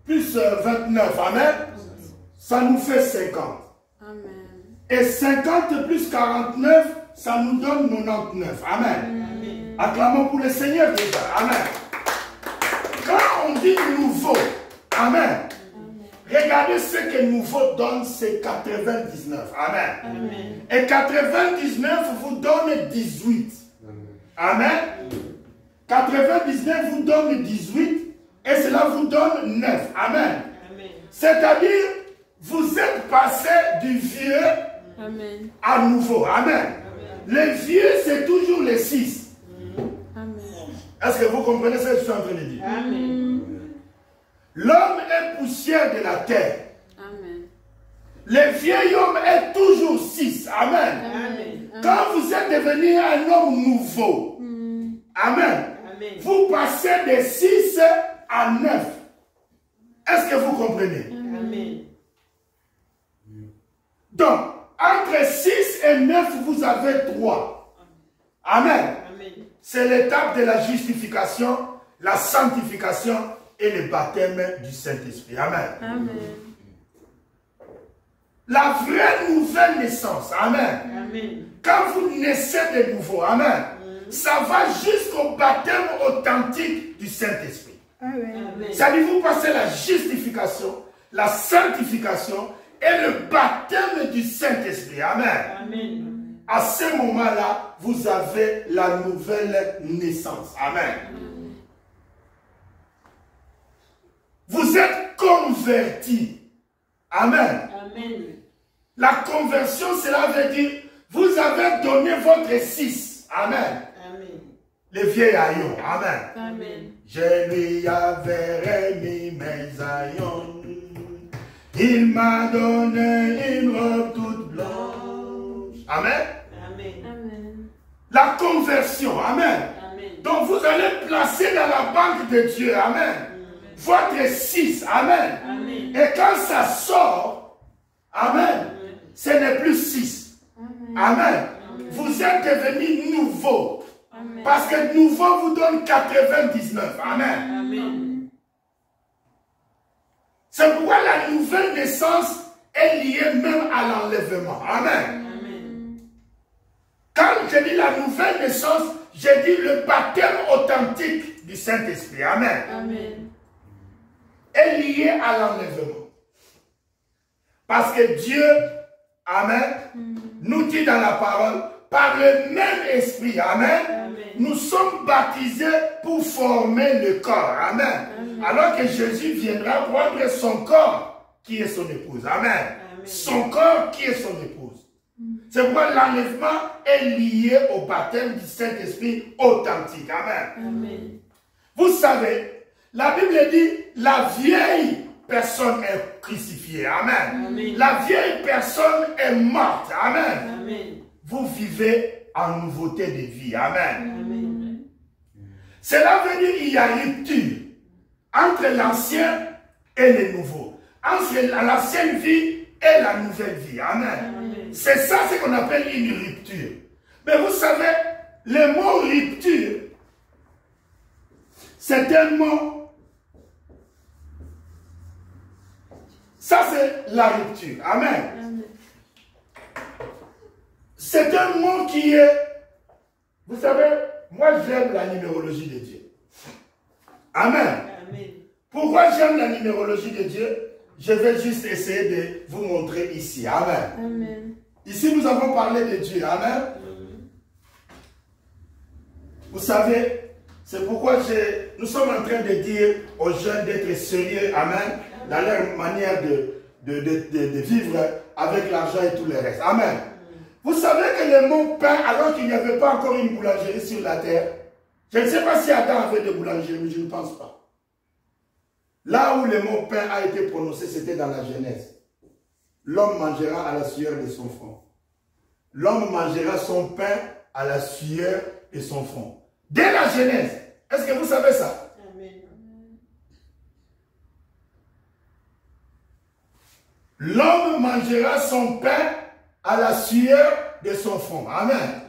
29. Amen. Ça nous fait 50. Amen. Et 50 plus 49, ça nous donne 99. Amen. Amen. Acclamons pour le Seigneur déjà. Amen. Quand on dit nouveau, amen, Regardez ce que nouveau donne, c'est 99. Amen. Amen. Et 99 vous donne 18. Amen. 99 vous donne 18 et cela vous donne 9. Amen. C'est-à-dire, vous êtes passé du vieux Amen. À nouveau. Amen. Amen. Le vieux, c'est toujours les 6. Est-ce que vous comprenez ce que je suis en train de dire? Amen. L'homme est poussière de la terre. Amen. Le vieil homme est toujours 6. Amen. Amen. Quand vous êtes devenu un homme nouveau, Amen. Amen. Vous passez de 6 à 9. Est-ce que vous comprenez? Amen. Donc, entre 6 et 9, vous avez 3. Amen. Amen. C'est l'étape de la justification, la sanctification et le baptême du Saint-Esprit. Amen. Amen. La vraie nouvelle naissance. Amen. Amen. Quand vous naissez de nouveau. Amen. Ça va jusqu'au baptême authentique du Saint-Esprit. Ça dit vous passez la justification, la sanctification et le baptême du Saint-Esprit. Amen. Amen. À ce moment-là, vous avez la nouvelle naissance. Amen. Amen. Vous êtes convertis. Amen. Amen. La conversion, cela veut dire vous avez donné votre 6. Amen. Amen. Les vieils haillons. Amen. Amen. Je lui avais remis mes haillons. Il m'a donné une robe toute blanche. Amen. Amen. Amen. La conversion. Amen. Amen. Donc vous allez placer dans la banque de Dieu. Amen. Amen. Votre 6. Amen. Amen. Et quand ça sort, Amen, Amen. Ce n'est plus 6. Amen. Amen. Amen. Vous êtes devenu nouveau. Amen. Parce que nouveau vous donne 99. Amen. Amen. C'est pourquoi la nouvelle naissance est liée même à l'enlèvement. Amen. Amen. Quand je dis la nouvelle naissance, je dis le baptême authentique du Saint-Esprit. Amen. Amen. Est lié à l'enlèvement. Parce que Dieu, Amen, nous dit dans la parole, par le même esprit, Amen, Amen, nous sommes baptisés pour former le corps. Amen. Amen. Alors que Jésus viendra prendre son corps qui est son épouse. Amen. Amen. Son corps qui est son épouse. C'est pourquoi l'enlèvement est lié au baptême du Saint-Esprit authentique. Amen. Amen. Vous savez, la Bible dit la vieille personne est crucifiée. Amen. Amen. La vieille personne est morte. Amen. Amen. Vous vivez en nouveauté de vie. Amen. Amen. Cela veut dire qu'il y a rupture entre l'ancien et le nouveau. Entre l'ancienne vie et la nouvelle vie. Amen. C'est ça ce qu'on appelle une rupture. Mais vous savez, le mot rupture, c'est un mot. Ça, c'est la rupture. Amen. Amen. C'est un mot qui est... Vous savez, moi j'aime la numérologie de Dieu. Amen. Amen. Pourquoi j'aime la numérologie de Dieu? Je vais juste essayer de vous montrer ici. Amen. Amen. Ici, nous avons parlé de Dieu. Amen. Amen. Vous savez, c'est pourquoi nous sommes en train de dire aux jeunes d'être sérieux. Amen. Dans leur manière de vivre avec l'argent et tout le reste. Amen. Vous savez que le mot pain, alors qu'il n'y avait pas encore une boulangerie sur la terre, je ne sais pas si Adam avait de boulangerie, mais je ne pense pas. Là où le mot pain a été prononcé, c'était dans la Genèse. L'homme mangera à la sueur de son front. L'homme mangera son pain à la sueur de son front. Dès la Genèse. Est-ce que vous savez ça? Amen. L'homme mangera son pain à la sueur de son front. Amen.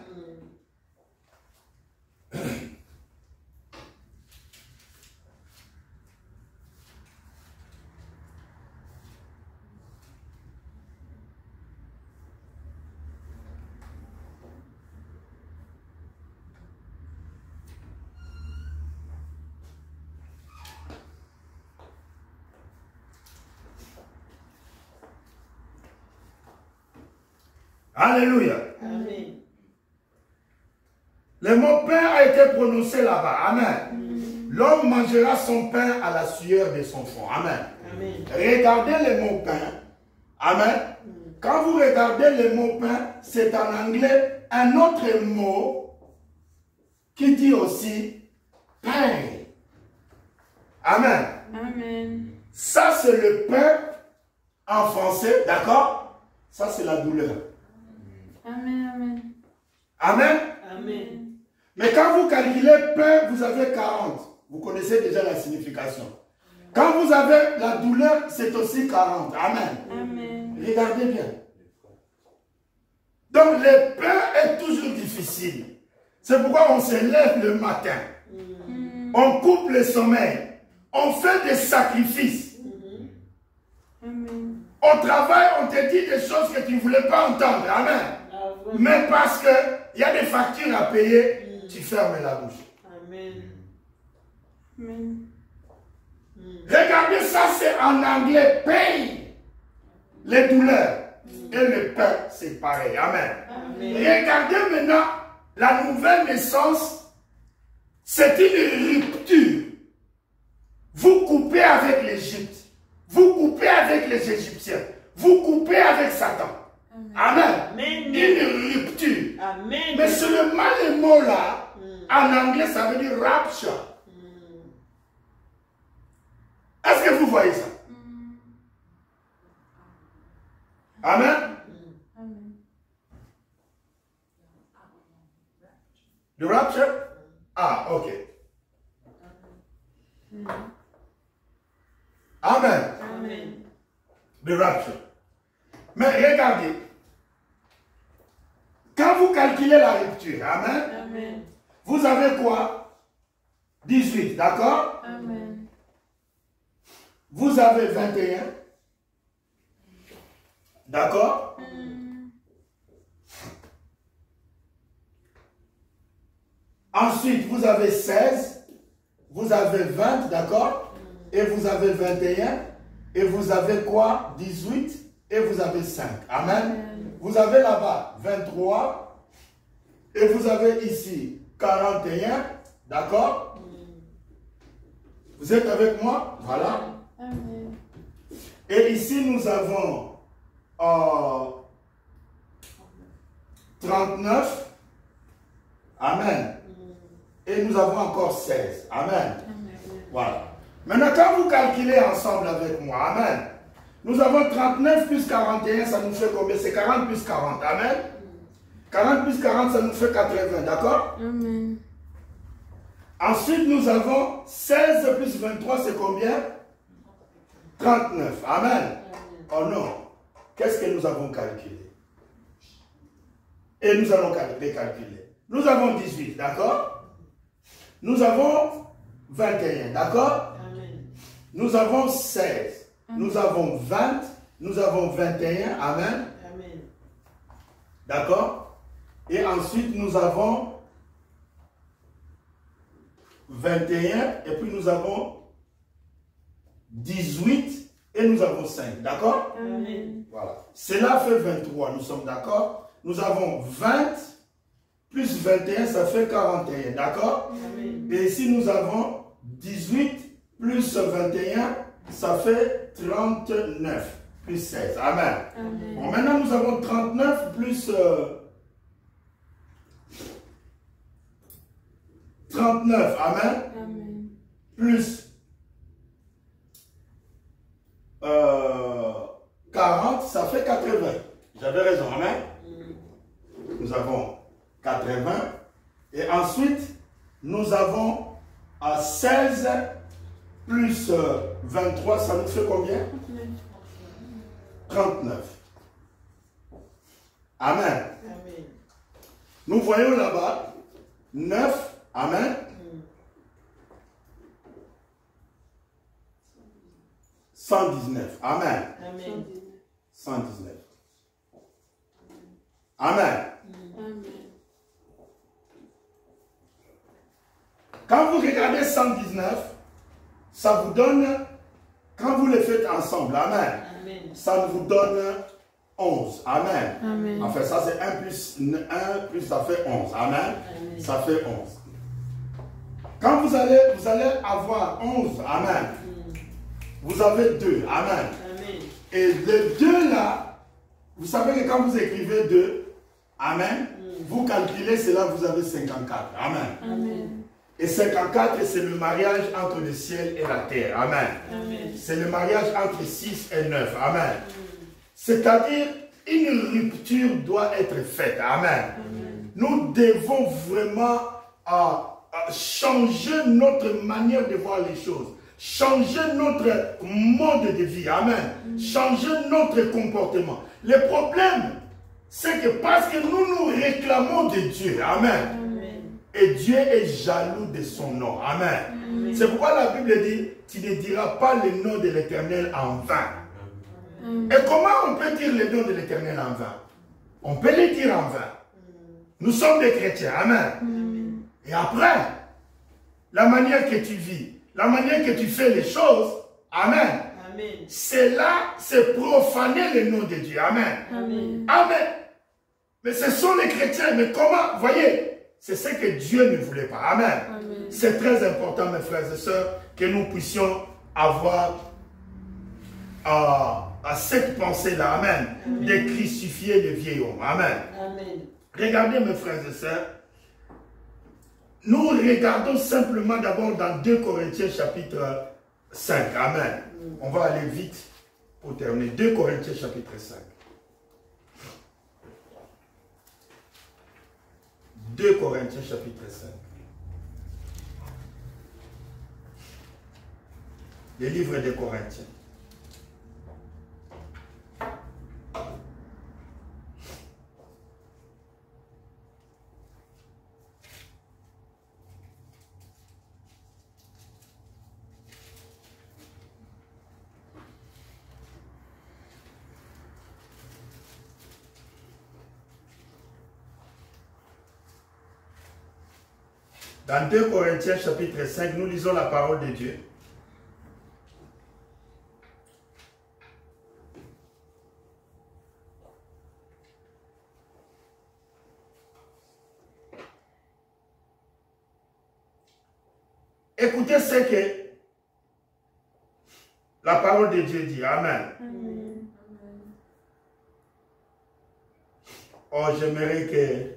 Alléluia. Amen. Le mot pain a été prononcé là-bas. Amen. L'homme mangera son pain à la sueur de son front. Amen. Amen. Regardez le mot pain. Amen. Quand vous regardez le mot pain, c'est en anglais un autre mot qui dit aussi pain. Amen. Amen. Ça, c'est le pain en français, d'accord? Ça, c'est la douleur. Amen. Amen. Amen. Amen. Mais quand vous calculez pain, vous avez 40. Vous connaissez déjà la signification. Quand vous avez la douleur, c'est aussi 40. Amen. Amen. Regardez bien. Donc, le pain est toujours difficile. C'est pourquoi on se lève le matin. On coupe le sommeil. On fait des sacrifices. Amen. Au travail, on te dit des choses que tu ne voulais pas entendre. Amen. Mais parce qu'il y a des factures à payer, tu fermes la bouche. Amen. Amen. Regardez ça, c'est en anglais, pain. Les douleurs. Et le pain, c'est pareil. Amen. Amen. Regardez maintenant, la nouvelle naissance, c'est une rupture. Vous coupez avec l'Égypte. Vous coupez avec les Égyptiens. Vous coupez avec Satan. Amen. Amen. Une rupture. Amen. Mais seulement le mot là, en anglais, ça veut dire rapture. Est-ce que vous voyez ça? Amen. Amen. The rapture? Ah, ok. Amen. Amen. The rapture. Mais regardez. Quand vous calculez la rupture, amen, Amen. vous avez quoi? 18, d'accord? Amen. Vous avez 21. D'accord? Ensuite, vous avez 16. Vous avez 20, d'accord? Et vous avez 21. Et vous avez quoi? 18. Et vous avez 5. Amen. Vous avez là-bas 23. Et vous avez ici 41. D'accord? Vous êtes avec moi? Voilà. Amen. Et ici, nous avons 39. Amen. Et nous avons encore 16. Amen. Voilà. Maintenant, quand vous calculez ensemble avec moi, amen, nous avons 39 plus 41, ça nous fait combien? C'est 40 plus 40. Amen. 40 plus 40, ça nous fait 80. D'accord? Amen. Ensuite, nous avons 16 plus 23, c'est combien? 39. Amen. Oh non. Qu'est-ce que nous avons calculé? Et nous allons calculer. Nous avons 18, d'accord? Nous avons 21, d'accord? Nous avons 16. Nous avons 20. Nous avons 21. Amen. Amen. D'accord? Et ensuite, nous avons 21. Et puis, nous avons 18. Et nous avons 5. D'accord? Amen. Voilà. Cela fait 23. Nous sommes d'accord? Nous avons 20 plus 21, ça fait 41. D'accord? Amen. Et ici, nous avons 18 plus 21, ça fait 39 plus 16. Amen. Amen. Bon, maintenant, nous avons 39 plus 39. Amen. Amen. Plus 40, ça fait 80. J'avais raison. Amen. Nous avons 80. Et ensuite, nous avons 16 plus 23, ça nous fait combien? 39. Amen. Amen. Nous voyons là-bas 9. Amen. 119. Amen. Amen. 119. Amen. Amen. Quand vous regardez 119, ça vous donne, quand vous les faites ensemble, amen, Amen. ça vous donne 11. Amen. Amen. Enfin, ça c'est 1 plus ça fait 11. Amen. Amen. Ça fait 11. Quand vous allez avoir 11. Amen. Vous avez 2. Amen. Amen. Et les 2 là, vous savez que quand vous écrivez 2, Amen, vous calculez cela, vous avez 54. Amen. Amen. Et 54, c'est le mariage entre le ciel et la terre. Amen. Amen. C'est le mariage entre 6 et 9. Amen. C'est-à-dire, une rupture doit être faite. Amen. Nous devons vraiment changer notre manière de voir les choses. Changer notre mode de vie. Amen. Changer notre comportement. Le problème, c'est que parce que nous nous réclamons de Dieu. Amen. Et Dieu est jaloux de son nom. Amen. C'est pourquoi la Bible dit, tu ne diras pas le nom de l'Éternel en vain. Et comment on peut dire le nom de l'Éternel en vain? On peut le dire en vain. Nous sommes des chrétiens. Amen. Et après, la manière que tu vis, la manière que tu fais les choses, Amen. C'est là, c'est profaner le nom de Dieu. Amen. Amen. Mais ce sont les chrétiens. Mais comment? Voyez, c'est ce que Dieu ne voulait pas. Amen. C'est très important, mes frères et sœurs, que nous puissions avoir cette pensée-là. Amen. De crucifier le vieil homme. Amen. Regardez, mes frères et sœurs. Nous regardons simplement d'abord dans 2 Corinthiens chapitre 5. Amen. On va aller vite pour terminer. 2 Corinthiens chapitre 5. 2 Corinthiens chapitre 5. Le livre des Corinthiens. Dans 2 Corinthiens chapitre 5, nous lisons la parole de Dieu. Écoutez ce que la parole de Dieu dit. Amen. Oh, j'aimerais que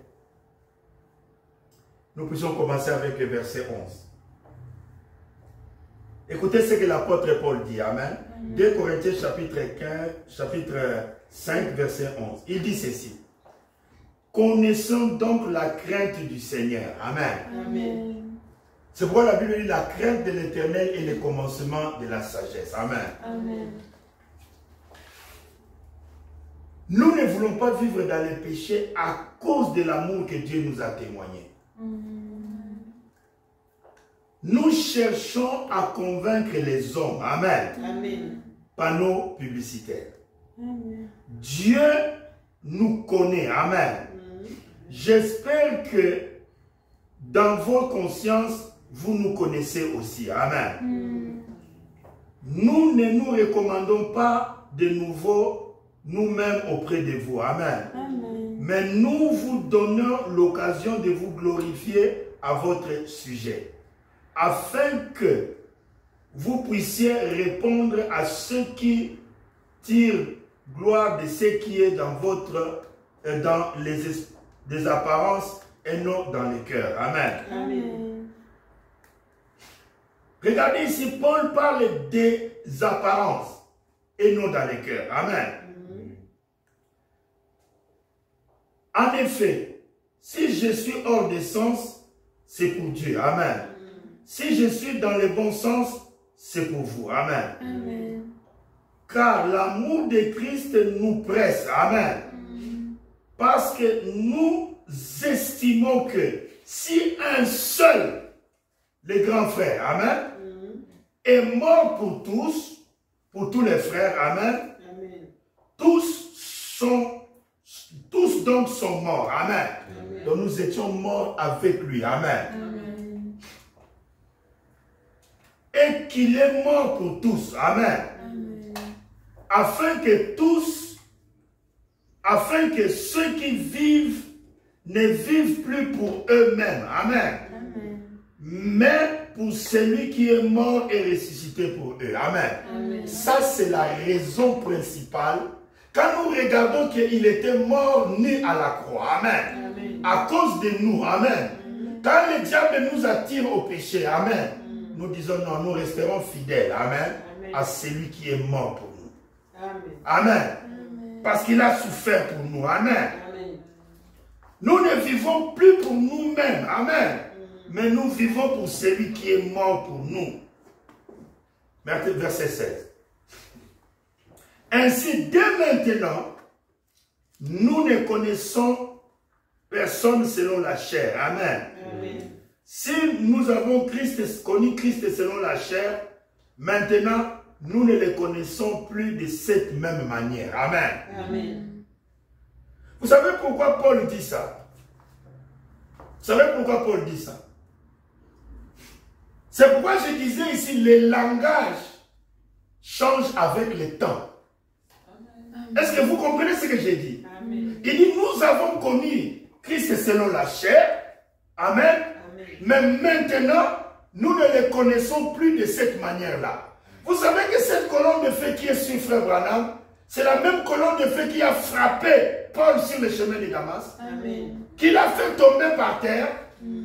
nous puissions commencer avec le verset 11. Écoutez ce que l'apôtre Paul dit. Amen. 2 Corinthiens chapitre 5, verset 11. Il dit ceci. Connaissons donc la crainte du Seigneur. Amen. C'est pourquoi la Bible dit la crainte de l'Éternel est le commencement de la sagesse. Amen. Nous ne voulons pas vivre dans le péché à cause de l'amour que Dieu nous a témoigné. Nous cherchons à convaincre les hommes. Amen. Panneaux publicitaires. Dieu nous connaît. Amen. J'espère que dans vos consciences, vous nous connaissez aussi. Amen. Nous ne nous recommandons pas de nouveau nous-mêmes auprès de vous. Amen. Mais nous vous donnons l'occasion de vous glorifier à votre sujet, afin que vous puissiez répondre à ceux qui tirent gloire de ce qui est dans les apparences et non dans les cœurs. Amen. Regardez ici, Paul parle des apparences et non dans les cœurs. Amen. En effet, si je suis hors de sens, c'est pour Dieu. Amen. Si je suis dans le bon sens, c'est pour vous. Amen. Car l'amour de Christ nous presse. Amen. Parce que nous estimons que si un seul, le grand frère, amen, est mort pour tous les frères, amen, tous donc sont morts, amen. Donc nous étions morts avec lui, amen. Et qu'il est mort pour tous, amen. Afin que tous afin que ceux qui vivent ne vivent plus pour eux-mêmes. Amen. Amen. Mais pour celui qui est mort et ressuscité pour eux. Amen. Amen. Ça, c'est la raison principale. Quand nous regardons qu'il était mort nu à la croix. Amen. Amen. À cause de nous. Amen. Quand le diable nous attire au péché. Amen. Nous disons non, nous resterons fidèles. Amen. À celui qui est mort pour nous. Amen. Amen. Parce qu'il a souffert pour nous. Amen. Amen. Nous ne vivons plus pour nous-mêmes. Amen. Mais nous vivons pour celui qui est mort pour nous. Verset 16. Ainsi, dès maintenant, nous ne connaissons personne selon la chair. Amen. Amen. Si nous avons connu Christ selon la chair, maintenant, nous ne le connaissons plus de cette même manière. Amen. Amen. Vous savez pourquoi Paul dit ça? Vous savez pourquoi Paul dit ça? C'est pourquoi je disais ici, le langage change avec le temps. Est-ce que vous comprenez ce que j'ai dit? Amen. Il dit, nous avons connu Christ selon la chair. Amen. Amen. Mais maintenant, nous ne le connaissons plus de cette manière-là. Vous savez que cette colonne de feu qui est sur Frère Branham, c'est la même colonne de feu qui a frappé Paul sur le chemin de Damas, Amen. qui l'a fait tomber par terre,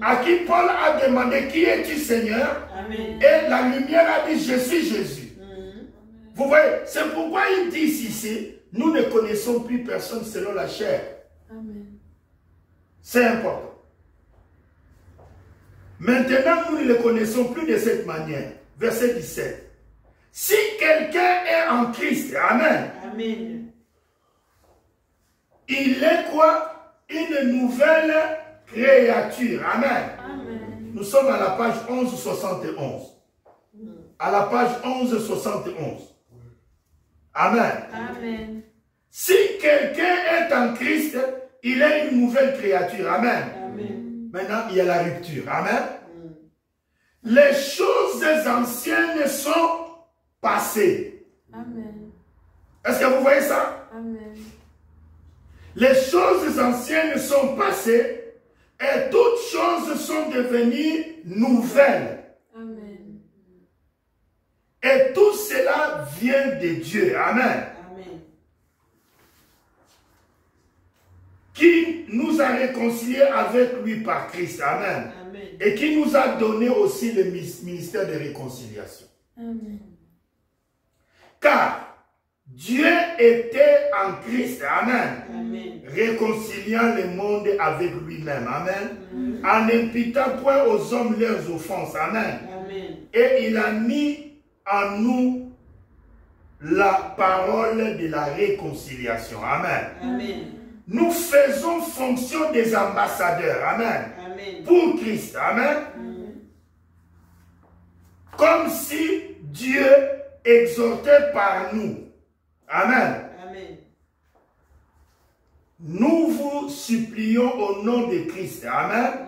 à qui Paul a demandé, qui es-tu Seigneur? Amen. Et la lumière a dit, je suis Jésus. Mhm. Vous voyez, c'est pourquoi il dit ici, nous ne connaissons plus personne selon la chair. Amen. C'est important. Maintenant, nous ne le connaissons plus de cette manière. Verset 17. Si quelqu'un est en Christ, Amen, Amen. il est quoi? Une nouvelle créature. Amen. Amen. Nous sommes à la page 1171. À la page 1171. Amen. Amen. Si quelqu'un est en Christ, il est une nouvelle créature. Amen. Amen. Maintenant, il y a la rupture. Amen. Les choses anciennes sont passées. Amen. Est-ce que vous voyez ça? Amen. Les choses anciennes sont passées et toutes choses sont devenues nouvelles. Amen. Et tout cela vient de Dieu. Amen. Amen. Qui nous a réconciliés avec lui par Christ. Amen. Amen. Et qui nous a donné aussi le ministère de réconciliation. Amen. Car Dieu était en Christ. Amen. Amen. Réconciliant le monde avec lui-même. Amen. En n'imputant point aux hommes leurs offenses. Amen. Amen. Et il a mis en nous la parole de la réconciliation. Amen. Amen. Nous faisons fonction des ambassadeurs. Amen. Amen. Pour Christ. Amen. Comme si Dieu exhortait par nous. Amen. Amen. Nous vous supplions au nom de Christ. Amen.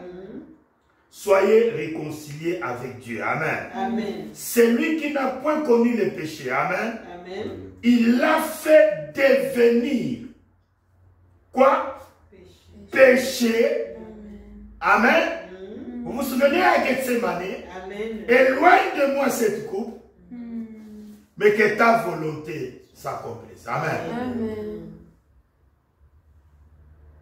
Soyez réconciliés avec Dieu. Amen. Amen. Celui qui n'a point connu le péché. Amen. Amen. Il l'a fait devenir. Quoi? Péché. Amen. Amen. Vous vous souvenez à Gethsemane? Amen. Éloigne de moi cette coupe, mais que ta volonté s'accomplisse. Amen. Amen.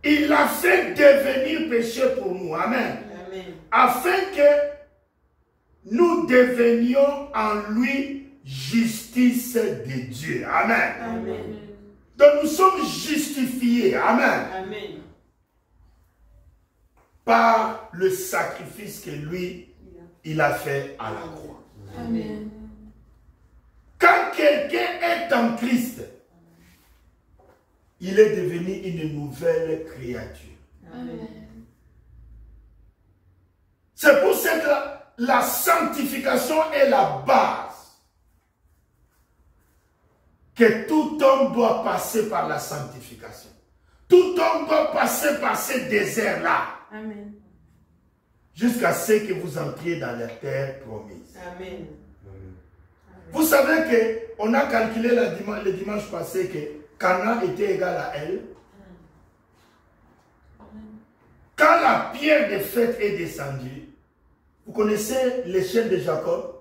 Il l'a fait devenir péché pour nous. Amen. Amen. Afin que nous devenions en lui justice de Dieu. Amen. Amen. Donc nous sommes justifiés. Amen. Amen. Par le sacrifice que lui, il a fait à la croix. Amen. Quand quelqu'un est en Christ, il est devenu une nouvelle créature. Amen. C'est pour ça que la sanctification est la base. Que tout homme doit passer par la sanctification. Tout homme doit passer par ce désert-là. Amen. Jusqu'à ce que vous entriez dans la terre promise. Amen. Vous savez qu'on a calculé le dimanche passé que Cana était égal à elle. Quand la pierre de fête est descendue, vous connaissez l'échelle de Jacob?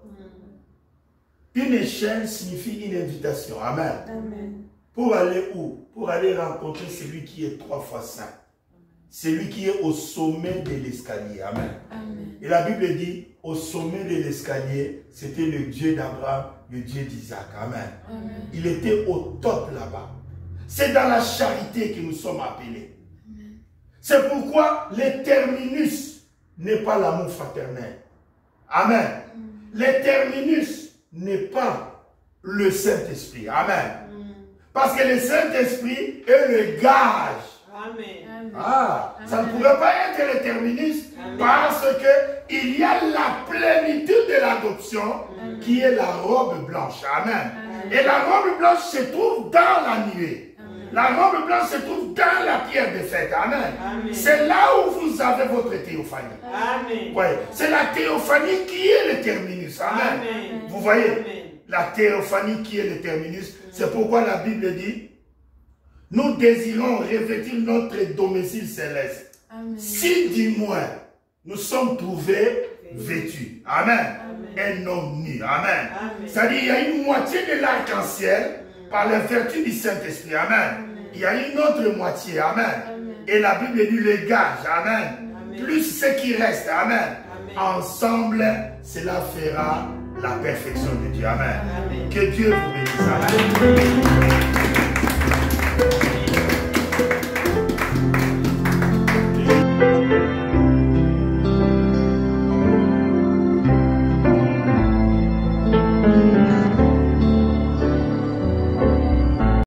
Une échelle signifie une invitation. Amen. Amen. Pour aller où? Pour aller rencontrer celui qui est 3 fois saint. Celui qui est au sommet de l'escalier. Amen. Amen. Et la Bible dit, au sommet de l'escalier, c'était le Dieu d'Abraham, le Dieu d'Isaac. Amen. Amen. Il était au top là-bas. C'est dans la charité que nous sommes appelés. C'est pourquoi le terminus n'est pas l'amour fraternel. Amen. Le terminus n'est pas le Saint-Esprit. Amen. Parce que le Saint-Esprit est le gage. Amen. Ah, ça ne pourrait pas être le terminus parce qu'il y a la plénitude de l'adoption qui est la robe blanche. Amen. Et la robe blanche se trouve dans la nuée. La robe blanche se trouve dans la pierre de fête. Amen. C'est là où vous avez votre théophanie. Amen. Ouais. C'est la théophanie qui est le terminus. Amen. Amen. Vous voyez, Amen. la théophanie qui est le terminus. C'est pourquoi la Bible dit, nous désirons revêtir notre domicile céleste. Amen. Si du moins nous sommes trouvés vêtus. Amen. Et non nus. Amen. C'est-à-dire il y a une moitié de l'arc-en-ciel par la vertu du Saint-Esprit. Amen. Il y a une autre moitié. Amen. Et la Bible dit le gage. Amen. Plus ce qui reste. Amen. Ensemble, cela fera la perfection de Dieu. Amen. Que Dieu vous bénisse. Amen.